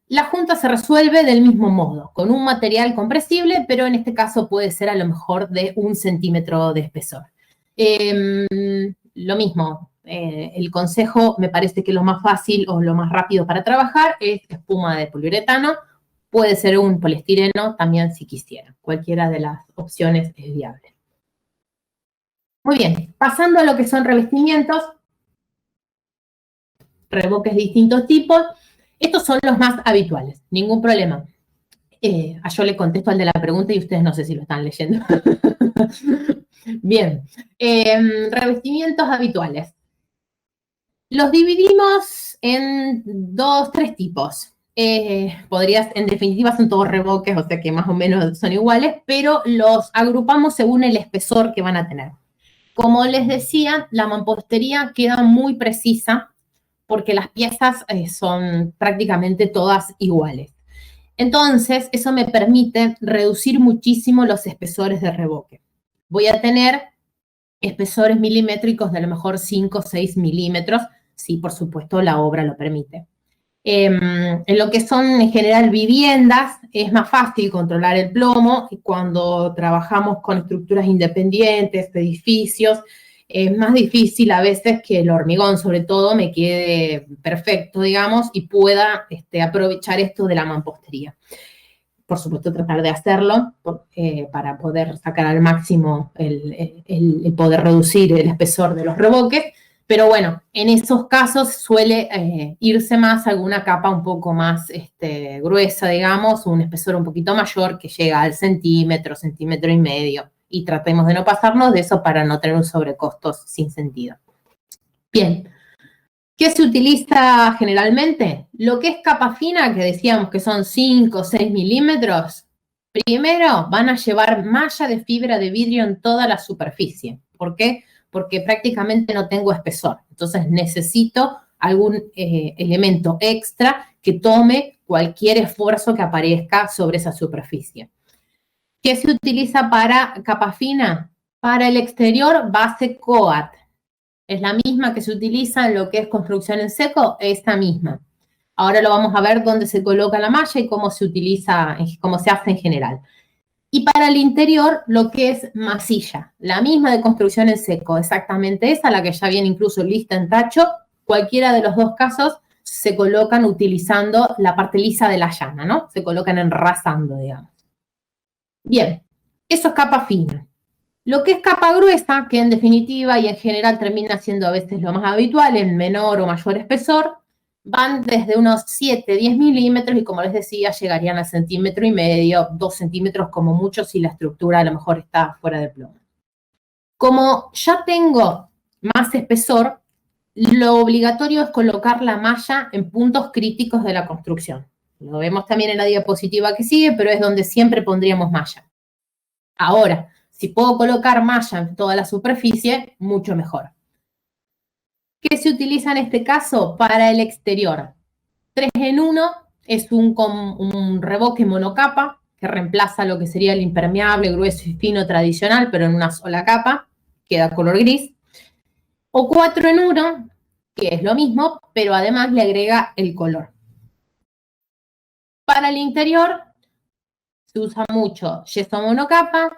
La junta se resuelve del mismo modo, con un material compresible, pero en este caso puede ser a lo mejor de 1 centímetro de espesor. Lo mismo, el consejo me parece que lo más fácil o lo más rápido para trabajar es espuma de poliuretano, puede ser un poliestireno también si quisiera, cualquiera de las opciones es viable. Muy bien, pasando a lo que son revestimientos, revoques de distintos tipos, estos son los más habituales, ningún problema. Yo le contesto al de la pregunta y ustedes no sé si lo están leyendo. Bien, revestimientos habituales. Los dividimos en 2, 3 tipos. En definitiva son todos revoques, o sea que más o menos son iguales, pero los agrupamos según el espesor que van a tener. Como les decía, la mampostería queda muy precisa porque las piezas son prácticamente todas iguales. Entonces, eso me permite reducir muchísimo los espesores de revoque. Voy a tener espesores milimétricos de a lo mejor 5 o 6 milímetros, si por supuesto la obra lo permite. En lo que son en general viviendas, es más fácil controlar el plomo y cuando trabajamos con estructuras independientes, edificios, es más difícil a veces que el hormigón, sobre todo, me quede perfecto, digamos, y pueda aprovechar esto de la mampostería. Por supuesto, tratar de hacerlo para poder sacar al máximo el poder reducir el espesor de los revoques, pero bueno, en esos casos suele irse más a alguna capa un poco más gruesa, digamos, un espesor un poquito mayor que llega al centímetro, centímetro y medio, y tratemos de no pasarnos de eso para no tener un sobrecostos sin sentido. Bien, ¿qué se utiliza generalmente? Lo que es capa fina, que decíamos que son 5 o 6 milímetros, primero van a llevar malla de fibra de vidrio en toda la superficie. ¿Por qué? Porque prácticamente no tengo espesor. Entonces necesito algún elemento extra que tome cualquier esfuerzo que aparezca sobre esa superficie. ¿Qué se utiliza para capa fina? Para el exterior, base COAT. Es la misma que se utiliza en lo que es construcción en seco, esta misma. Ahora lo vamos a ver dónde se coloca la malla y cómo se utiliza, cómo se hace en general. Y para el interior, lo que es masilla, la misma de construcción en seco, exactamente esa, la que ya viene incluso lista en tacho. Cualquiera de los dos casos se colocan utilizando la parte lisa de la llana, ¿no? Se colocan enrasando, digamos. Bien, eso es capa fina. Lo que es capa gruesa, que en definitiva y en general termina siendo a veces lo más habitual, en menor o mayor espesor, van desde unos 7, 10 milímetros y como les decía, llegarían a centímetro y medio, 2 centímetros como mucho si la estructura a lo mejor está fuera de plomo. Como ya tengo más espesor, lo obligatorio es colocar la malla en puntos críticos de la construcción. Lo vemos también en la diapositiva que sigue, pero es donde siempre pondríamos malla. Ahora, si puedo colocar malla en toda la superficie, mucho mejor. ¿Qué se utiliza en este caso? Para el exterior. 3 en 1 es un revoque monocapa que reemplaza lo que sería el impermeable, grueso y fino tradicional, pero en una sola capa, queda color gris. O 4 en 1, que es lo mismo, pero además le agrega el color. Para el interior se usa mucho yeso monocapa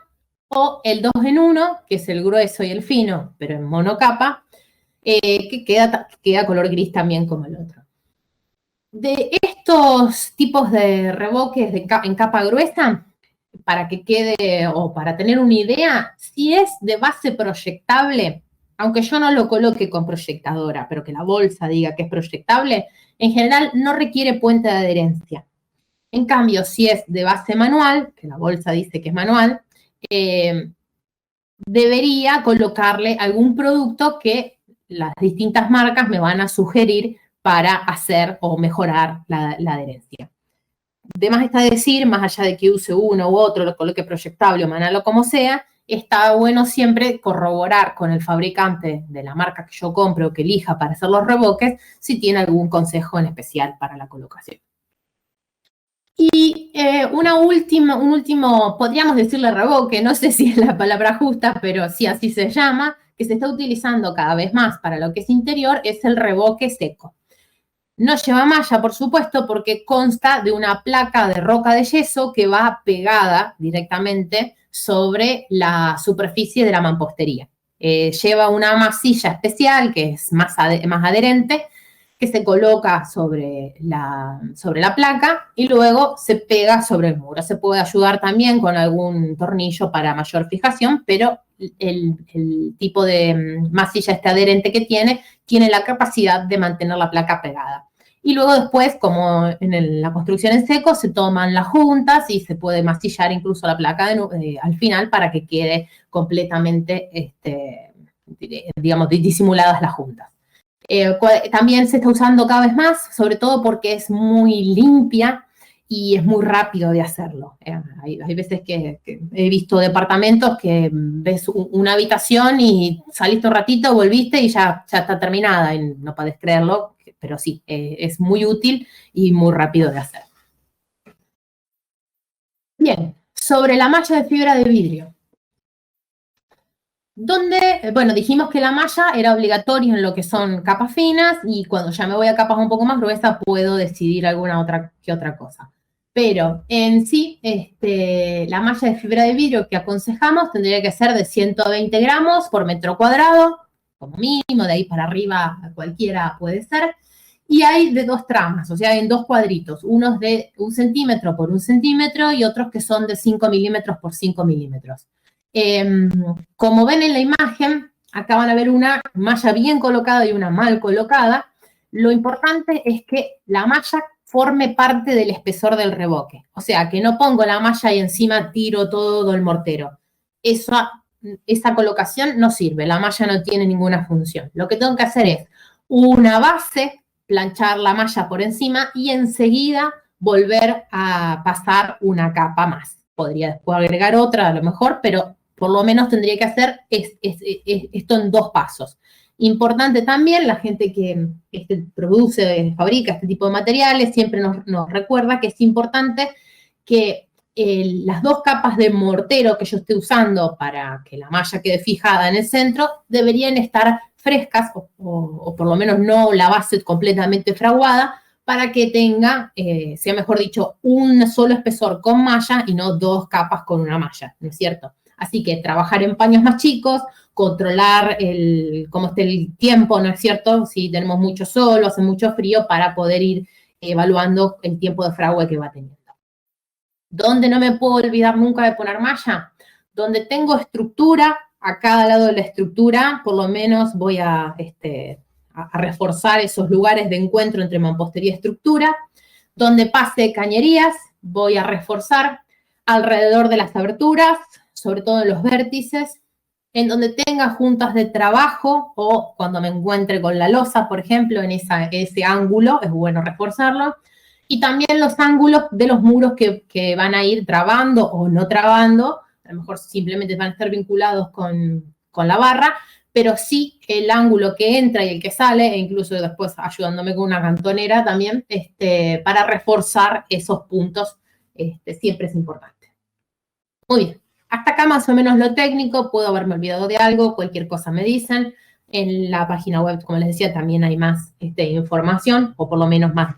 o el 2 en 1, que es el grueso y el fino, pero en monocapa, que queda color gris también como el otro. De estos tipos de revoques en capa gruesa, para que quede o para tener una idea, si es de base proyectable, aunque yo no lo coloque con proyectadora, pero que la bolsa diga que es proyectable, en general no requiere puente de adherencia. En cambio, si es de base manual, que la bolsa dice que es manual, debería colocarle algún producto que las distintas marcas me van a sugerir para hacer o mejorar la adherencia. De más está decir, más allá de que use uno u otro, lo coloque proyectable o manual o como sea, está bueno siempre corroborar con el fabricante de la marca que yo compre o que elija para hacer los revoques, si tiene algún consejo en especial para la colocación. Y un último, podríamos decirle revoque, no sé si es la palabra justa, pero sí así se llama, que se está utilizando cada vez más para lo que es interior, es el revoque seco. No lleva malla, por supuesto, porque consta de una placa de roca de yeso que va pegada directamente sobre la superficie de la mampostería. Lleva una masilla especial que es más adherente, que se coloca sobre la placa y luego se pega sobre el muro. Se puede ayudar también con algún tornillo para mayor fijación, pero el tipo de masilla adherente que tiene la capacidad de mantener la placa pegada. Y luego después, como en la construcción en seco, se toman las juntas y se puede masillar incluso la placa al final para que quede completamente, digamos, disimuladas las juntas. También se está usando cada vez más, sobre todo porque es muy limpia y es muy rápido de hacerlo. Hay veces que he visto departamentos que ves una habitación y saliste un ratito, volviste y ya está terminada, y no podés creerlo, pero sí, es muy útil y muy rápido de hacer. Bien, sobre la malla de fibra de vidrio. Bueno, dijimos que la malla era obligatoria en lo que son capas finas y cuando ya me voy a capas un poco más gruesas puedo decidir alguna otra cosa. Pero en sí, la malla de fibra de vidrio que aconsejamos tendría que ser de 120 gramos por metro cuadrado, como mínimo, de ahí para arriba cualquiera puede ser. Y hay de 2 tramas, o sea, en 2 cuadritos, unos de 1 centímetro por 1 centímetro y otros que son de 5 milímetros por 5 milímetros. Como ven en la imagen, acá van a ver una malla bien colocada y una mal colocada. Lo importante es que la malla forme parte del espesor del revoque. O sea, que no pongo la malla y encima tiro todo el mortero. Esa colocación no sirve, la malla no tiene ninguna función. Lo que tengo que hacer es una base, planchar la malla por encima y enseguida volver a pasar una capa más. Podría después agregar otra a lo mejor, pero por lo menos tendría que hacer esto en 2 pasos. Importante también, la gente que fabrica este tipo de materiales, siempre nos recuerda que es importante que las 2 capas de mortero que yo esté usando para que la malla quede fijada en el centro deberían estar frescas o por lo menos no la base completamente fraguada para que tenga, sea mejor dicho, un solo espesor con malla y no 2 capas con una malla, ¿no es cierto? Así que trabajar en paños más chicos, controlar cómo esté el tiempo, ¿no es cierto? Si tenemos mucho sol o hace mucho frío, para poder ir evaluando el tiempo de fragua que va teniendo. ¿Dónde no me puedo olvidar nunca de poner malla? Donde tengo estructura, a cada lado de la estructura, por lo menos voy a reforzar esos lugares de encuentro entre mampostería y estructura. Donde pase cañerías, voy a reforzar alrededor de las aberturas, sobre todo en los vértices. en donde tenga juntas de trabajo o cuando me encuentre con la losa, por ejemplo, en ese ángulo, es bueno reforzarlo. Y también los ángulos de los muros que van a ir trabando o no trabando, a lo mejor simplemente van a estar vinculados con la barra, pero sí el ángulo que entra y el que sale, e incluso después ayudándome con una cantonera también, para reforzar esos puntos, siempre es importante. Muy bien, hasta acá más o menos lo técnico, puedo haberme olvidado de algo, cualquier cosa me dicen. En la página web, como les decía, también hay más información, o por lo menos más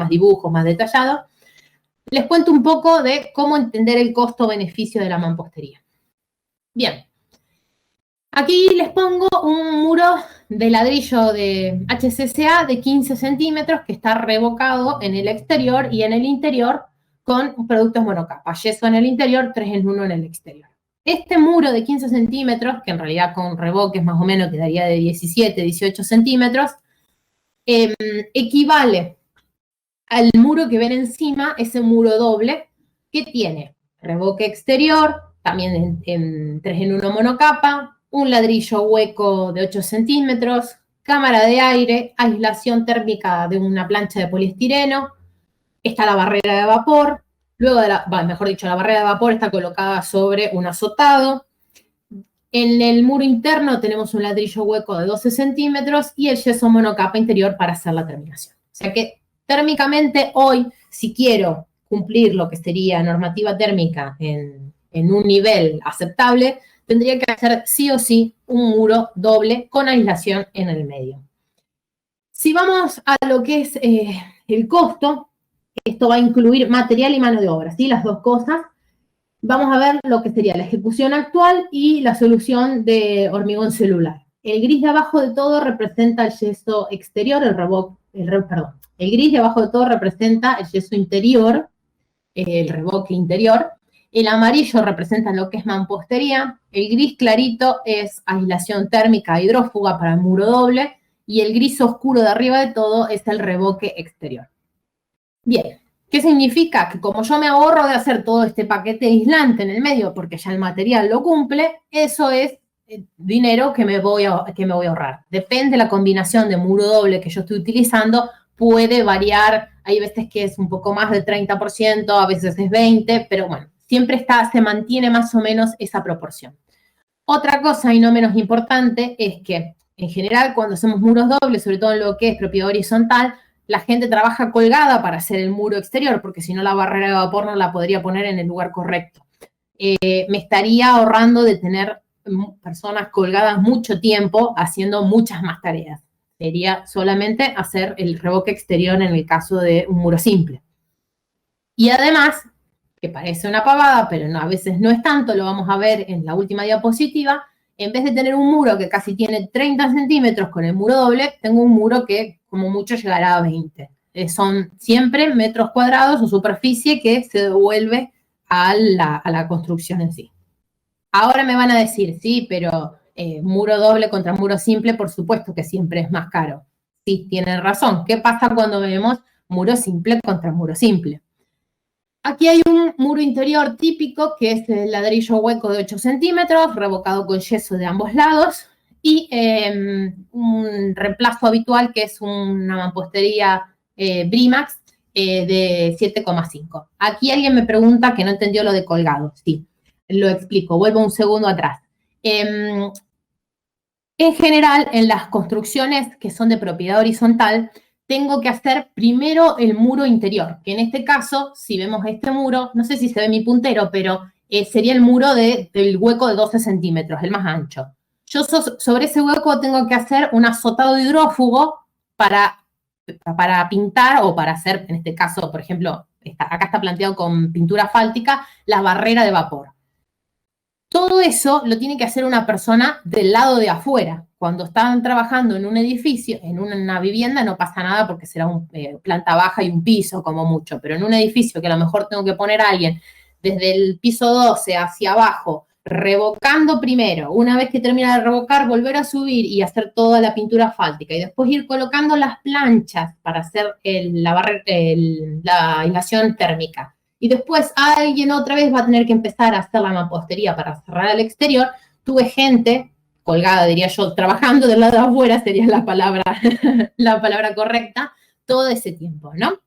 dibujos, más detallados. Les cuento un poco de cómo entender el costo-beneficio de la mampostería. Bien, aquí les pongo un muro de ladrillo de HCCA de 15 centímetros que está revocado en el exterior y en el interior con productos monocapa. Yeso en el interior, 3 en 1 en el exterior. Este muro de 15 centímetros, que en realidad con revoques más o menos quedaría de 17, 18 centímetros, equivale al muro que ven encima, ese muro doble, que tiene revoque exterior, también en 3 en 1 monocapa, un ladrillo hueco de 8 centímetros, cámara de aire, aislación térmica de una plancha de poliestireno, está la barrera de vapor, luego mejor dicho, la barrera de vapor está colocada sobre un azotado. En el muro interno tenemos un ladrillo hueco de 12 centímetros y el yeso monocapa interior para hacer la terminación. O sea que térmicamente hoy, si quiero cumplir lo que sería normativa térmica en un nivel aceptable, tendría que hacer sí o sí un muro doble con aislación en el medio. Si vamos a lo que es el costo, esto va a incluir material y mano de obra, ¿sí? Las dos cosas. Vamos a ver lo que sería la ejecución actual y la solución de hormigón celular. El gris de abajo de todo representa el yeso exterior, el gris de abajo de todo representa el yeso interior, el revoque interior. El amarillo representa lo que es mampostería. El gris clarito es aislación térmica hidrófuga para el muro doble. Y el gris oscuro de arriba de todo es el revoque exterior. Bien, ¿qué significa? Que como yo me ahorro de hacer todo este paquete aislante en el medio porque ya el material lo cumple, eso es dinero que me voy a ahorrar. Depende de la combinación de muro doble que yo estoy utilizando, puede variar. Hay veces que es un poco más del 30%, a veces es 20%, pero bueno, siempre se mantiene más o menos esa proporción. Otra cosa, y no menos importante, es que en general cuando hacemos muros dobles, sobre todo en lo que es propiedad horizontal, la gente trabaja colgada para hacer el muro exterior, porque si no la barrera de vapor no la podría poner en el lugar correcto. Me estaría ahorrando de tener personas colgadas mucho tiempo haciendo muchas más tareas. Sería solamente hacer el revoque exterior en el caso de un muro simple. Y además, que parece una pavada, pero no, a veces no es tanto, lo vamos a ver en la última diapositiva, en vez de tener un muro que casi tiene 30 centímetros con el muro doble, tengo un muro que como mucho llegará a 20. Son siempre metros cuadrados o superficie que se devuelve a la construcción en sí. Ahora me van a decir, sí, pero muro doble contra muro simple, por supuesto que siempre es más caro. Sí, tienen razón. ¿Qué pasa cuando vemos muro simple contra muro simple? Aquí hay un muro interior típico, que es el ladrillo hueco de 8 centímetros, revocado con yeso de ambos lados, y un reemplazo habitual, que es una mampostería Brimax de 7,5. Aquí alguien me pregunta que no entendió lo de colgado. Sí, lo explico, vuelvo un segundo atrás. En general, en las construcciones que son de propiedad horizontal, tengo que hacer primero el muro interior, que en este caso, si vemos este muro, no sé si se ve mi puntero, pero sería el muro del hueco de 12 centímetros, el más ancho. Yo sobre ese hueco tengo que hacer un azotado hidrófugo para pintar o para hacer, en este caso, por ejemplo, acá está planteado con pintura asfáltica, la barrera de vapor. Todo eso lo tiene que hacer una persona del lado de afuera. Cuando están trabajando en un edificio, en una vivienda, no pasa nada porque será planta baja y un piso como mucho, pero en un edificio que a lo mejor tengo que poner a alguien desde el piso 12 hacia abajo, revocando primero, una vez que termina de revocar, volver a subir y hacer toda la pintura asfáltica y después ir colocando las planchas para hacer la aislación térmica. Y después alguien otra vez va a tener que empezar a hacer la mampostería para cerrar al exterior. tuve gente colgada, diría yo, trabajando del lado de afuera, sería la palabra, la palabra correcta, todo ese tiempo, ¿no?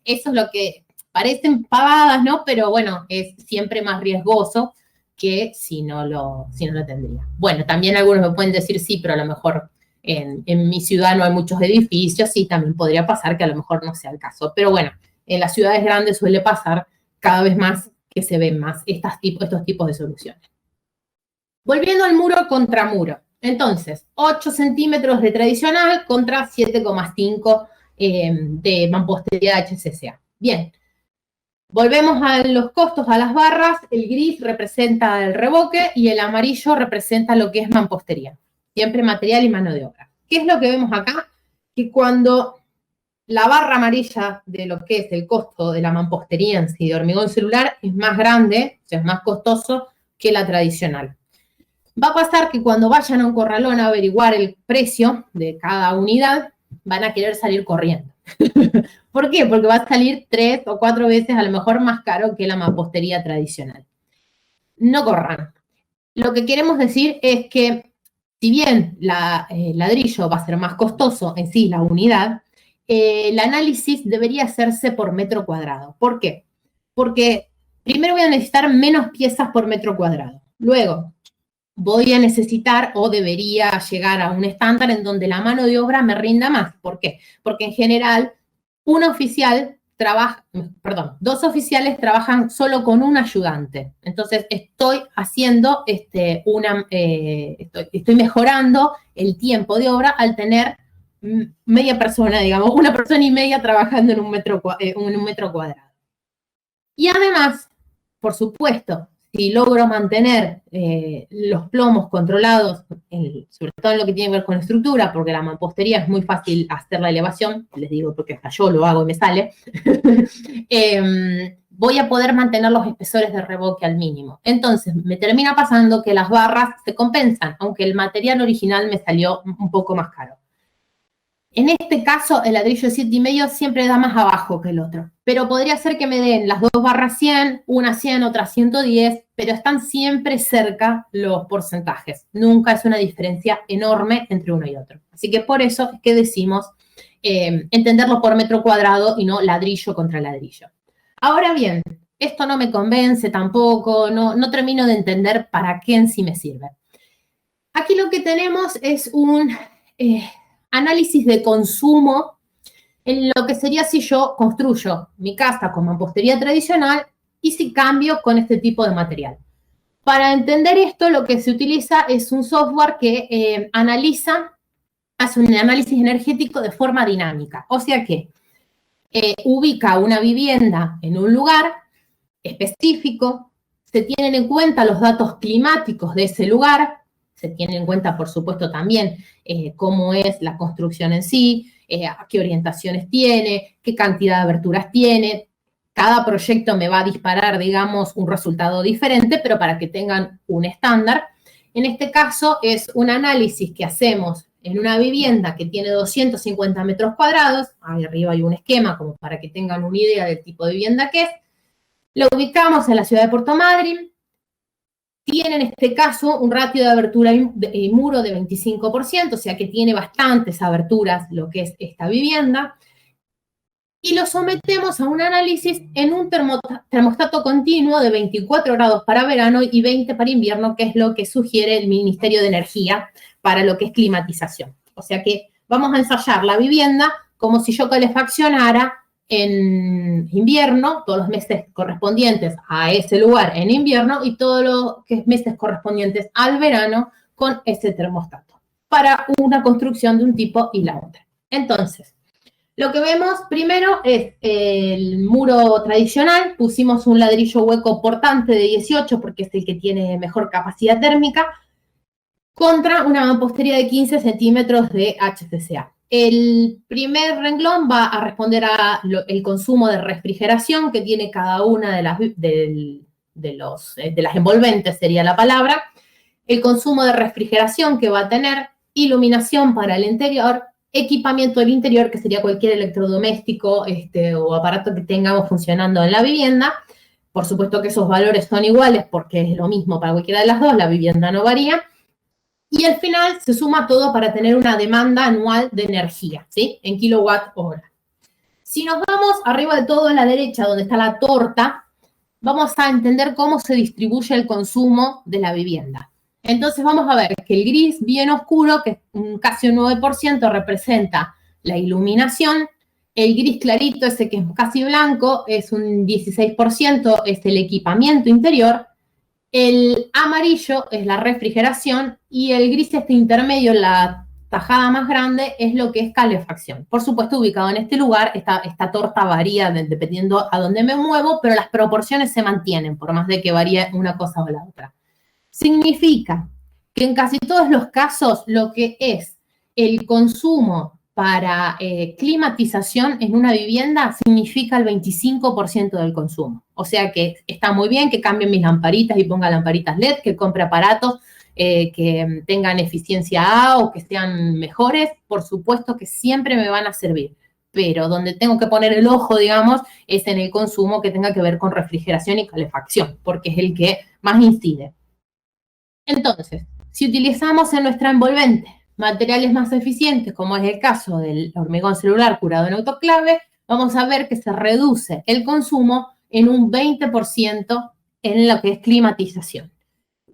Eso es lo que parecen pavadas, ¿no? Pero bueno, es siempre más riesgoso que si no lo tendría. Bueno, también algunos me pueden decir, sí, pero a lo mejor en mi ciudad no hay muchos edificios, sí, también podría pasar que a lo mejor no sea el caso. Pero bueno, en las ciudades grandes suele pasar cada vez más que se ven más estos tipos de soluciones. Volviendo al muro contra muro. Entonces, 8 centímetros de tradicional contra 7,5 de mampostería HCCA. Bien, volvemos a los costos, a las barras. El gris representa el revoque y el amarillo representa lo que es mampostería. Siempre material y mano de obra. ¿Qué es lo que vemos acá? Que cuando la barra amarilla de lo que es el costo de la mampostería en sí, de hormigón celular, es más grande, o sea, es más costoso que la tradicional. Va a pasar que cuando vayan a un corralón a averiguar el precio de cada unidad, van a querer salir corriendo. ¿Por qué? Porque va a salir 3 o 4 veces a lo mejor más caro que la mampostería tradicional. No corran. Lo que queremos decir es que si bien el ladrillo va a ser más costoso en sí, la unidad, el análisis debería hacerse por metro cuadrado. ¿Por qué? Porque primero voy a necesitar menos piezas por metro cuadrado. Luego, voy a necesitar o debería llegar a un estándar en donde la mano de obra me rinda más. ¿Por qué? Porque en general, dos oficiales trabajan solo con un ayudante. Entonces, estoy haciendo estoy mejorando el tiempo de obra al tener media persona, digamos, una persona y media trabajando en un metro cuadrado. Y además, por supuesto, si logro mantener los plomos controlados, sobre todo en lo que tiene que ver con estructura, porque la mampostería es muy fácil hacer la elevación, les digo porque hasta yo lo hago y me sale, voy a poder mantener los espesores de revoque al mínimo. Entonces, me termina pasando que las barras se compensan, aunque el material original me salió un poco más caro. En este caso, el ladrillo de 7,5 siempre da más abajo que el otro. Pero podría ser que me den las dos barras 100, una 100, otra 110, pero están siempre cerca los porcentajes. Nunca es una diferencia enorme entre uno y otro. Así que por eso es que decimos entenderlo por metro cuadrado y no ladrillo contra ladrillo. Ahora bien, esto no me convence tampoco, no termino de entender para qué en sí me sirve. Aquí lo que tenemos es un análisis de consumo en lo que sería si yo construyo mi casa con mampostería tradicional y si cambio con este tipo de material. Para entender esto, lo que se utiliza es un software que hace un análisis energético de forma dinámica. O sea que ubica una vivienda en un lugar específico, se tienen en cuenta los datos climáticos de ese lugar, se tiene en cuenta, por supuesto, también cómo es la construcción en sí, qué orientaciones tiene, qué cantidad de aberturas tiene. Cada proyecto me va a disparar, digamos, un resultado diferente, pero para que tengan un estándar. En este caso es un análisis que hacemos en una vivienda que tiene 250 metros cuadrados. Ahí arriba hay un esquema como para que tengan una idea del tipo de vivienda que es. Lo ubicamos en la ciudad de Puerto Madryn. Tiene en este caso un ratio de abertura y muro de 25%, o sea que tiene bastantes aberturas lo que es esta vivienda. Y lo sometemos a un análisis en un termostato continuo de 24 grados para verano y 20 para invierno, que es lo que sugiere el Ministerio de Energía para lo que es climatización. O sea que vamos a ensayar la vivienda como si yo calefaccionara en invierno, todos los meses correspondientes a ese lugar en invierno y todos los meses correspondientes al verano con ese termostato para una construcción de un tipo y la otra. Entonces, lo que vemos primero es el muro tradicional, pusimos un ladrillo hueco portante de 18 porque es el que tiene mejor capacidad térmica, contra una mampostería de 15 centímetros de HCCA. El primer renglón va a responder al consumo de refrigeración que tiene cada una de las envolventes, sería la palabra, el consumo de refrigeración que va a tener, iluminación para el interior, equipamiento del interior, que sería cualquier electrodoméstico o aparato que tengamos funcionando en la vivienda, Por supuesto que esos valores son iguales porque es lo mismo para cualquiera de las dos, la vivienda no varía. Y al final se suma todo para tener una demanda anual de energía, ¿sí? En kilowatt hora. Si nos vamos arriba de todo a la derecha, donde está la torta, vamos a entender cómo se distribuye el consumo de la vivienda. Entonces vamos a ver que el gris bien oscuro, que es casi un 9%, representa la iluminación. El gris clarito, ese que es casi blanco, es un 16%, es el equipamiento interior. El amarillo es la refrigeración y el gris este intermedio, la tajada más grande, es lo que es calefacción. Por supuesto, ubicado en este lugar, esta torta varía dependiendo a dónde me muevo, pero las proporciones se mantienen, por más de que varíe una cosa o la otra. Significa que en casi todos los casos lo que es el consumo para climatización en una vivienda significa el 25% del consumo. O sea que está muy bien que cambien mis lamparitas y ponga lamparitas LED, que compre aparatos que tengan eficiencia A o que sean mejores. Por supuesto que siempre me van a servir. Pero donde tengo que poner el ojo, digamos, es en el consumo que tenga que ver con refrigeración y calefacción, porque es el que más incide. Entonces, si utilizamos en nuestra envolvente materiales más eficientes, como es el caso del hormigón celular curado en autoclave, vamos a ver que se reduce el consumo en un 20% en lo que es climatización.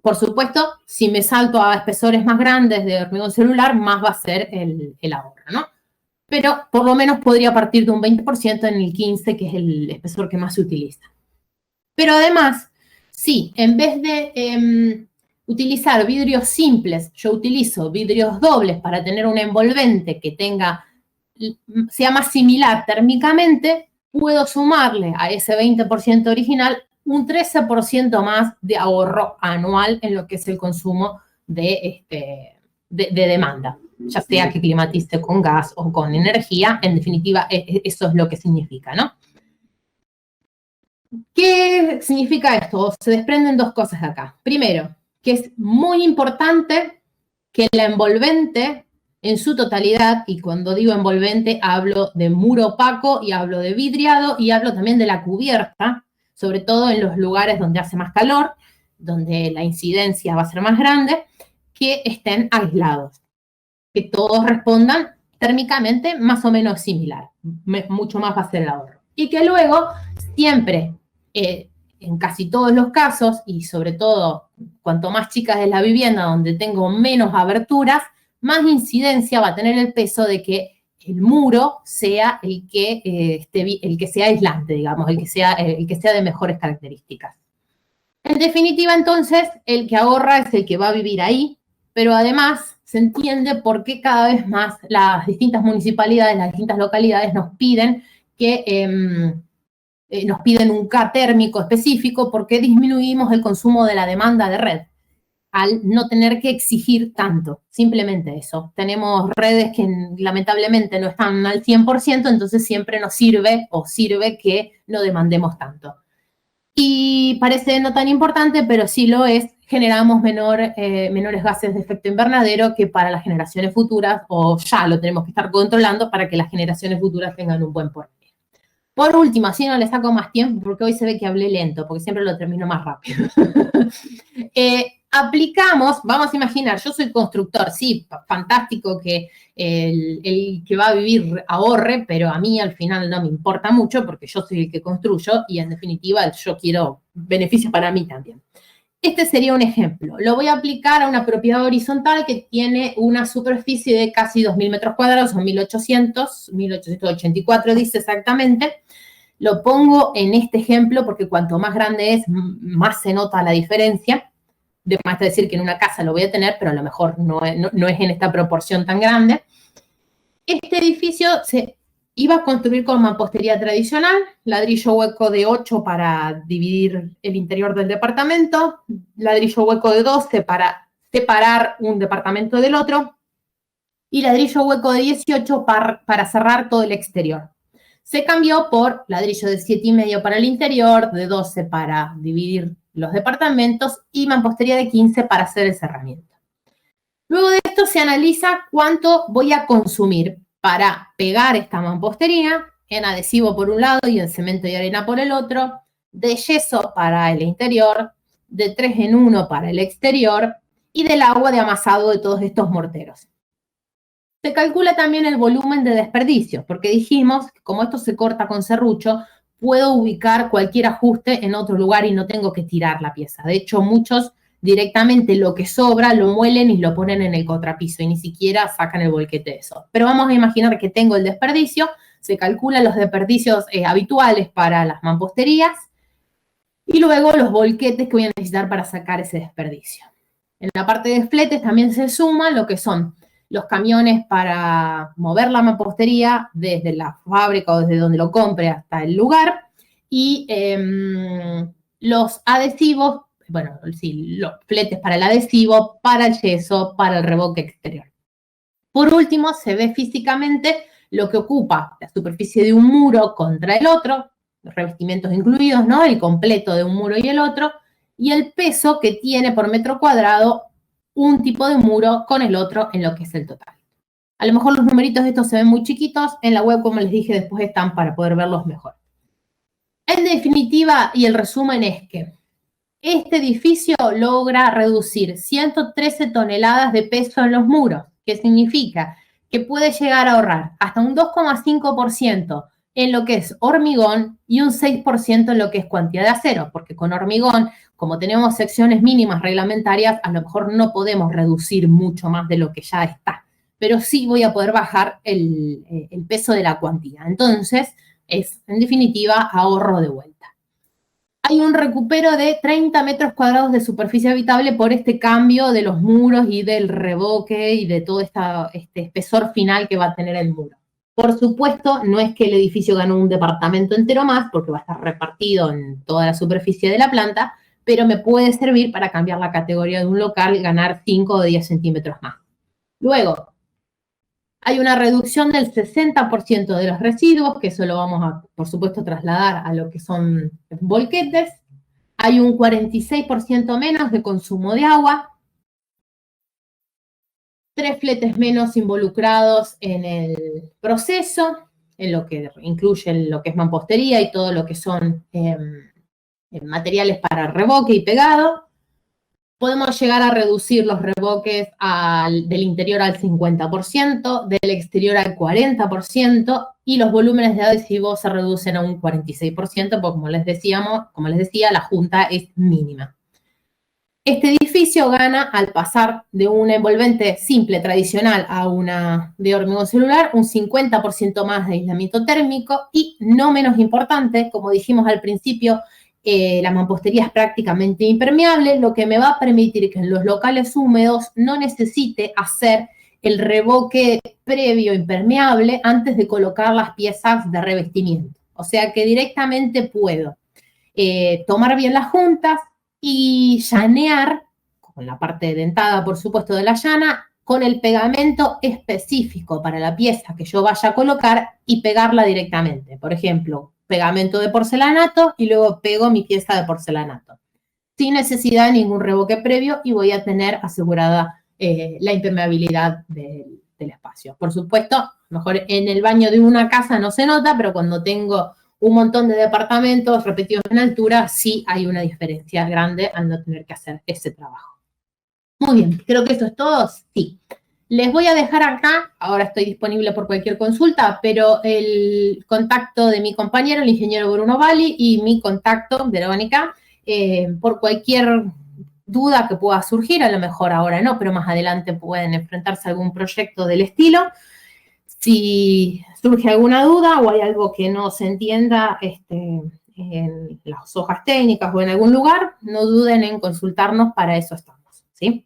Por supuesto, si me salto a espesores más grandes de hormigón celular, más va a ser el ahorro, ¿no? Pero por lo menos podría partir de un 20% en el 15, que es el espesor que más se utiliza. Pero además, sí, en vez de utilizar vidrios simples, yo utilizo vidrios dobles para tener un envolvente que sea más similar térmicamente, puedo sumarle a ese 20% original un 13% más de ahorro anual en lo que es el consumo de demanda, ya sea que climatice con gas o con energía. En definitiva, eso es lo que significa, ¿no? ¿Qué significa esto? Se desprenden dos cosas de acá. Primero, que es muy importante que la envolvente en su totalidad, y cuando digo envolvente hablo de muro opaco y hablo de vidriado y hablo también de la cubierta, sobre todo en los lugares donde hace más calor, donde la incidencia va a ser más grande, que estén aislados, que todos respondan térmicamente más o menos similar, mucho más va a ser el ahorro. Y que luego siempre, en casi todos los casos, y sobre todo cuanto más chica es la vivienda, donde tengo menos aberturas, más incidencia va a tener el peso de que el muro sea el que sea aislante, digamos, el que sea de mejores características. En definitiva, entonces, el que ahorra es el que va a vivir ahí, pero además se entiende por qué cada vez más las distintas municipalidades, las distintas localidades nos piden un K térmico específico, porque disminuimos el consumo de la demanda de red al no tener que exigir tanto, simplemente eso. Tenemos redes que lamentablemente no están al 100%, entonces siempre nos sirve que no demandemos tanto. Y parece no tan importante, pero sí lo es, generamos menores gases de efecto invernadero que para las generaciones futuras, o ya lo tenemos que estar controlando para que las generaciones futuras tengan un buen porvenir. Por último, así no le saco más tiempo, porque hoy se ve que hablé lento, porque siempre lo termino más rápido. Aplicamos, vamos a imaginar, yo soy constructor, sí, fantástico que el que va a vivir ahorre, pero a mí al final no me importa mucho porque yo soy el que construyo y en definitiva yo quiero beneficios para mí también. Este sería un ejemplo. Lo voy a aplicar a una propiedad horizontal que tiene una superficie de casi 2.000 metros cuadrados, o 1.884 dice exactamente. Lo pongo en este ejemplo porque cuanto más grande es, más se nota la diferencia. De más decir que en una casa lo voy a tener, pero a lo mejor no es en esta proporción tan grande. Este edificio se iba a construir con mampostería tradicional, ladrillo hueco de 8 para dividir el interior del departamento, ladrillo hueco de 12 para separar un departamento del otro, y ladrillo hueco de 18 para cerrar todo el exterior. Se cambió por ladrillo de 7,5 para el interior, de 12 para dividir los departamentos y mampostería de 15 para hacer el cerramiento. Luego de esto se analiza cuánto voy a consumir para pegar esta mampostería en adhesivo por un lado y en cemento y arena por el otro, de yeso para el interior, de 3 en 1 para el exterior y del agua de amasado de todos estos morteros. Se calcula también el volumen de desperdicio, porque dijimos que como esto se corta con serrucho, puedo ubicar cualquier ajuste en otro lugar y no tengo que tirar la pieza. De hecho, muchos directamente lo que sobra lo muelen y lo ponen en el contrapiso y ni siquiera sacan el volquete de eso. Pero vamos a imaginar que tengo el desperdicio, se calculan los desperdicios habituales para las mamposterías y luego los volquetes que voy a necesitar para sacar ese desperdicio. En la parte de fletes también se suma lo que son los camiones para mover la mampostería desde la fábrica o desde donde lo compre hasta el lugar y los adhesivos, bueno, sí, los fletes para el adhesivo, para el yeso, para el revoque exterior. Por último, se ve físicamente lo que ocupa la superficie de un muro contra el otro, los revestimientos incluidos, ¿no? El completo de un muro y el otro, y el peso que tiene por metro cuadrado un tipo de muro con el otro en lo que es el total. A lo mejor los numeritos de estos se ven muy chiquitos, en la web, como les dije, después están para poder verlos mejor. En definitiva, y el resumen es que este edificio logra reducir 113 toneladas de peso en los muros, que significa que puede llegar a ahorrar hasta un 2,5% en lo que es hormigón y un 6% en lo que es cantidad de acero, porque con hormigón, como tenemos secciones mínimas reglamentarias, a lo mejor no podemos reducir mucho más de lo que ya está, pero sí voy a poder bajar el peso de la cuantía. Entonces, es, en definitiva, ahorro de vuelta. Hay un recupero de 30 metros cuadrados de superficie habitable por este cambio de los muros y del revoque y de todo este espesor final que va a tener el muro. Por supuesto, no es que el edificio gane un departamento entero más, porque va a estar repartido en toda la superficie de la planta, pero me puede servir para cambiar la categoría de un local, ganar 5 o 10 centímetros más. Luego, hay una reducción del 60% de los residuos, que eso lo vamos a, por supuesto, trasladar a lo que son volquetes. Hay un 46% menos de consumo de agua. 3 fletes menos involucrados en el proceso, en lo que incluye lo que es mampostería y todo lo que son materiales para revoque y pegado. Podemos llegar a reducir los revoques del interior al 50%, del exterior al 40%, y los volúmenes de adhesivos se reducen a un 46%, porque como les decía, la junta es mínima. Este edificio gana al pasar de una envolvente simple, tradicional, a una de hormigón celular, un 50% más de aislamiento térmico y, no menos importante, como dijimos al principio, la mampostería es prácticamente impermeable, lo que me va a permitir que en los locales húmedos no necesite hacer el revoque previo impermeable antes de colocar las piezas de revestimiento. O sea que directamente puedo tomar bien las juntas y llanear, con la parte dentada, por supuesto, de la llana, con el pegamento específico para la pieza que yo vaya a colocar y pegarla directamente. Por ejemplo, pegamento de porcelanato y luego pego mi pieza de porcelanato, sin necesidad de ningún revoque previo, y voy a tener asegurada la impermeabilidad del espacio. Por supuesto, a lo mejor en el baño de una casa no se nota, pero cuando tengo un montón de departamentos repetidos en altura, sí hay una diferencia grande al no tener que hacer ese trabajo. Muy bien, creo que eso es todo. Sí. Les voy a dejar acá, ahora estoy disponible por cualquier consulta, pero el contacto de mi compañero, el ingeniero Bruno Valli, y mi contacto, Verónica, por cualquier duda que pueda surgir, a lo mejor ahora no, pero más adelante pueden enfrentarse a algún proyecto del estilo. Si surge alguna duda o hay algo que no se entienda en las hojas técnicas o en algún lugar, no duden en consultarnos, para eso estamos, ¿sí?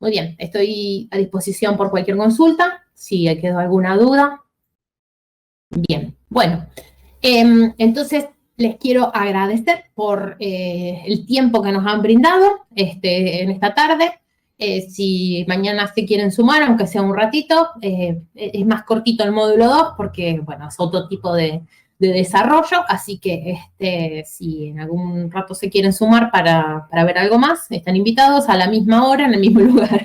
Muy bien, estoy a disposición por cualquier consulta, si quedó alguna duda. Bien, bueno, entonces les quiero agradecer por el tiempo que nos han brindado en esta tarde. Si mañana se quieren sumar, aunque sea un ratito, es más cortito el módulo 2 porque, bueno, es otro tipo de desarrollo, así que si en algún rato se quieren sumar para ver algo más, están invitados a la misma hora, en el mismo lugar.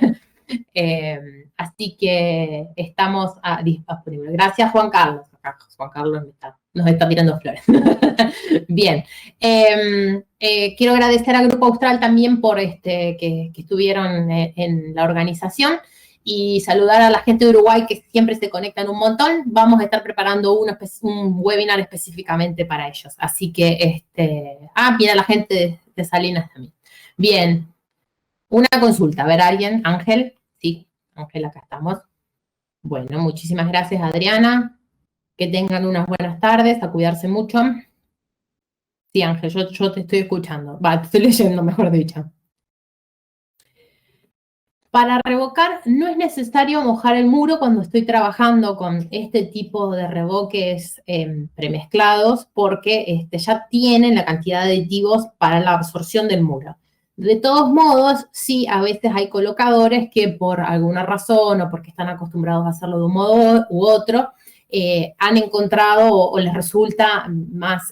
Así que estamos disponibles. Gracias, Juan Carlos. acá Juan Carlos nos está tirando flores. Bien. Quiero agradecer al Grupo Austral también por que estuvieron en la organización y saludar a la gente de Uruguay que siempre se conectan un montón. Vamos a estar preparando un webinar específicamente para ellos. Así que, mira la gente de Salinas también. Bien. Una consulta. A ver, ¿alguien? ¿Ángel? Sí, Ángel, acá estamos. Bueno, muchísimas gracias, Adriana. Que tengan unas buenas tardes, a cuidarse mucho. Sí, Ángel, yo te estoy escuchando. Te estoy leyendo, mejor dicho. Para revocar no es necesario mojar el muro cuando estoy trabajando con este tipo de revoques premezclados porque ya tienen la cantidad de aditivos para la absorción del muro. De todos modos, sí, a veces hay colocadores que por alguna razón o porque están acostumbrados a hacerlo de un modo u otro, han encontrado o les resulta más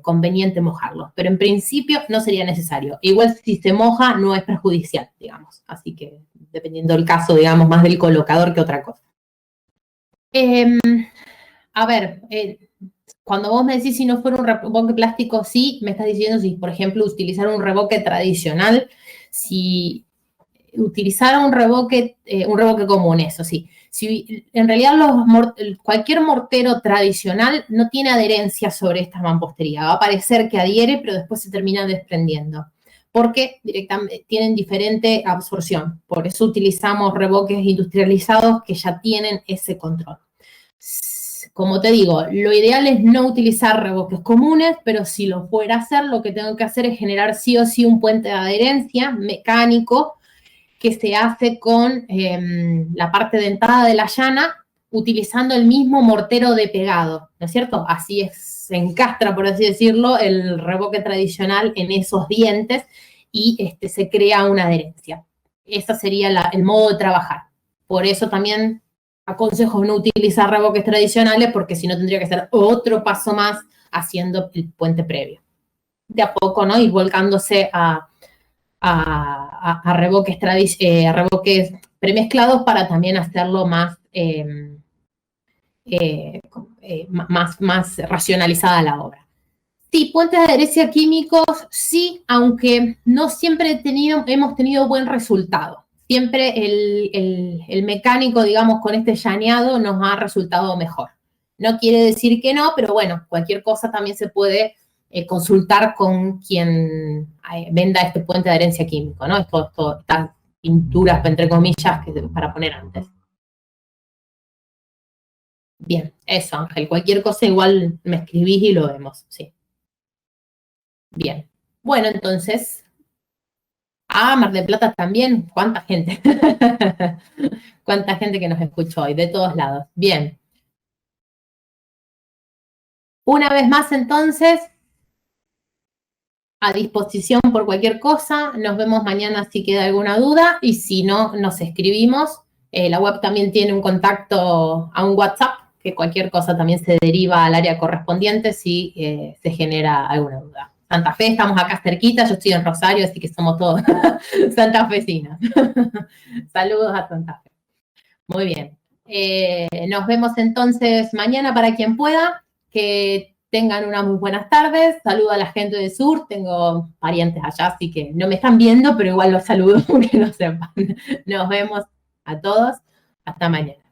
conveniente mojarlos. Pero en principio no sería necesario. Igual si se moja no es perjudicial, digamos. Así que dependiendo del caso, digamos, más del colocador que otra cosa. A ver, cuando vos me decís si no fuera un revoque plástico, sí, me estás diciendo si, por ejemplo, utilizar un revoque tradicional, si utilizar un revoque común, eso sí. Si en realidad cualquier mortero tradicional no tiene adherencia sobre esta mampostería. Va a parecer que adhiere, pero después se termina desprendiendo. Porque directamente tienen diferente absorción. Por eso utilizamos revoques industrializados que ya tienen ese control. Como te digo, lo ideal es no utilizar revoques comunes, pero si lo fuera a hacer, lo que tengo que hacer es generar sí o sí un puente de adherencia mecánico que se hace con la parte dentada de la llana utilizando el mismo mortero de pegado, ¿no es cierto? Así se encastra, por así decirlo, el revoque tradicional en esos dientes y se crea una adherencia. Ese sería el modo de trabajar. Por eso también aconsejo no utilizar revoques tradicionales porque si no tendría que ser otro paso más haciendo el puente previo. De a poco, ¿no? Ir volcándose a revoques premezclados para también hacerlo más racionalizada la obra. Sí, puentes de adherencia químicos, sí, aunque no siempre hemos tenido buen resultado. Siempre el mecánico, digamos, con este llaneado nos ha resultado mejor. No quiere decir que no, pero bueno, cualquier cosa también se puede consultar con quien venda este puente de adherencia químico, ¿no? Estas pinturas, entre comillas, para poner antes. Bien, eso, Ángel. Cualquier cosa igual me escribís y lo vemos, sí. Bien. Bueno, entonces. Mar del Plata también. ¿Cuánta gente? ¿Cuánta gente que nos escuchó hoy? De todos lados. Bien. Una vez más, entonces, a disposición por cualquier cosa. Nos vemos mañana si queda alguna duda y si no, nos escribimos. La web también tiene un contacto a un WhatsApp, que cualquier cosa también se deriva al área correspondiente si se genera alguna duda. Santa Fe, estamos acá cerquita, yo estoy en Rosario, así que somos todos santafesinos. Saludos a Santa Fe. Muy bien. Nos vemos entonces mañana para quien pueda. Que tengan unas muy buenas tardes. Saludo a la gente del sur. Tengo parientes allá, así que no me están viendo, pero igual los saludo aunque no sepan. Nos vemos a todos. Hasta mañana.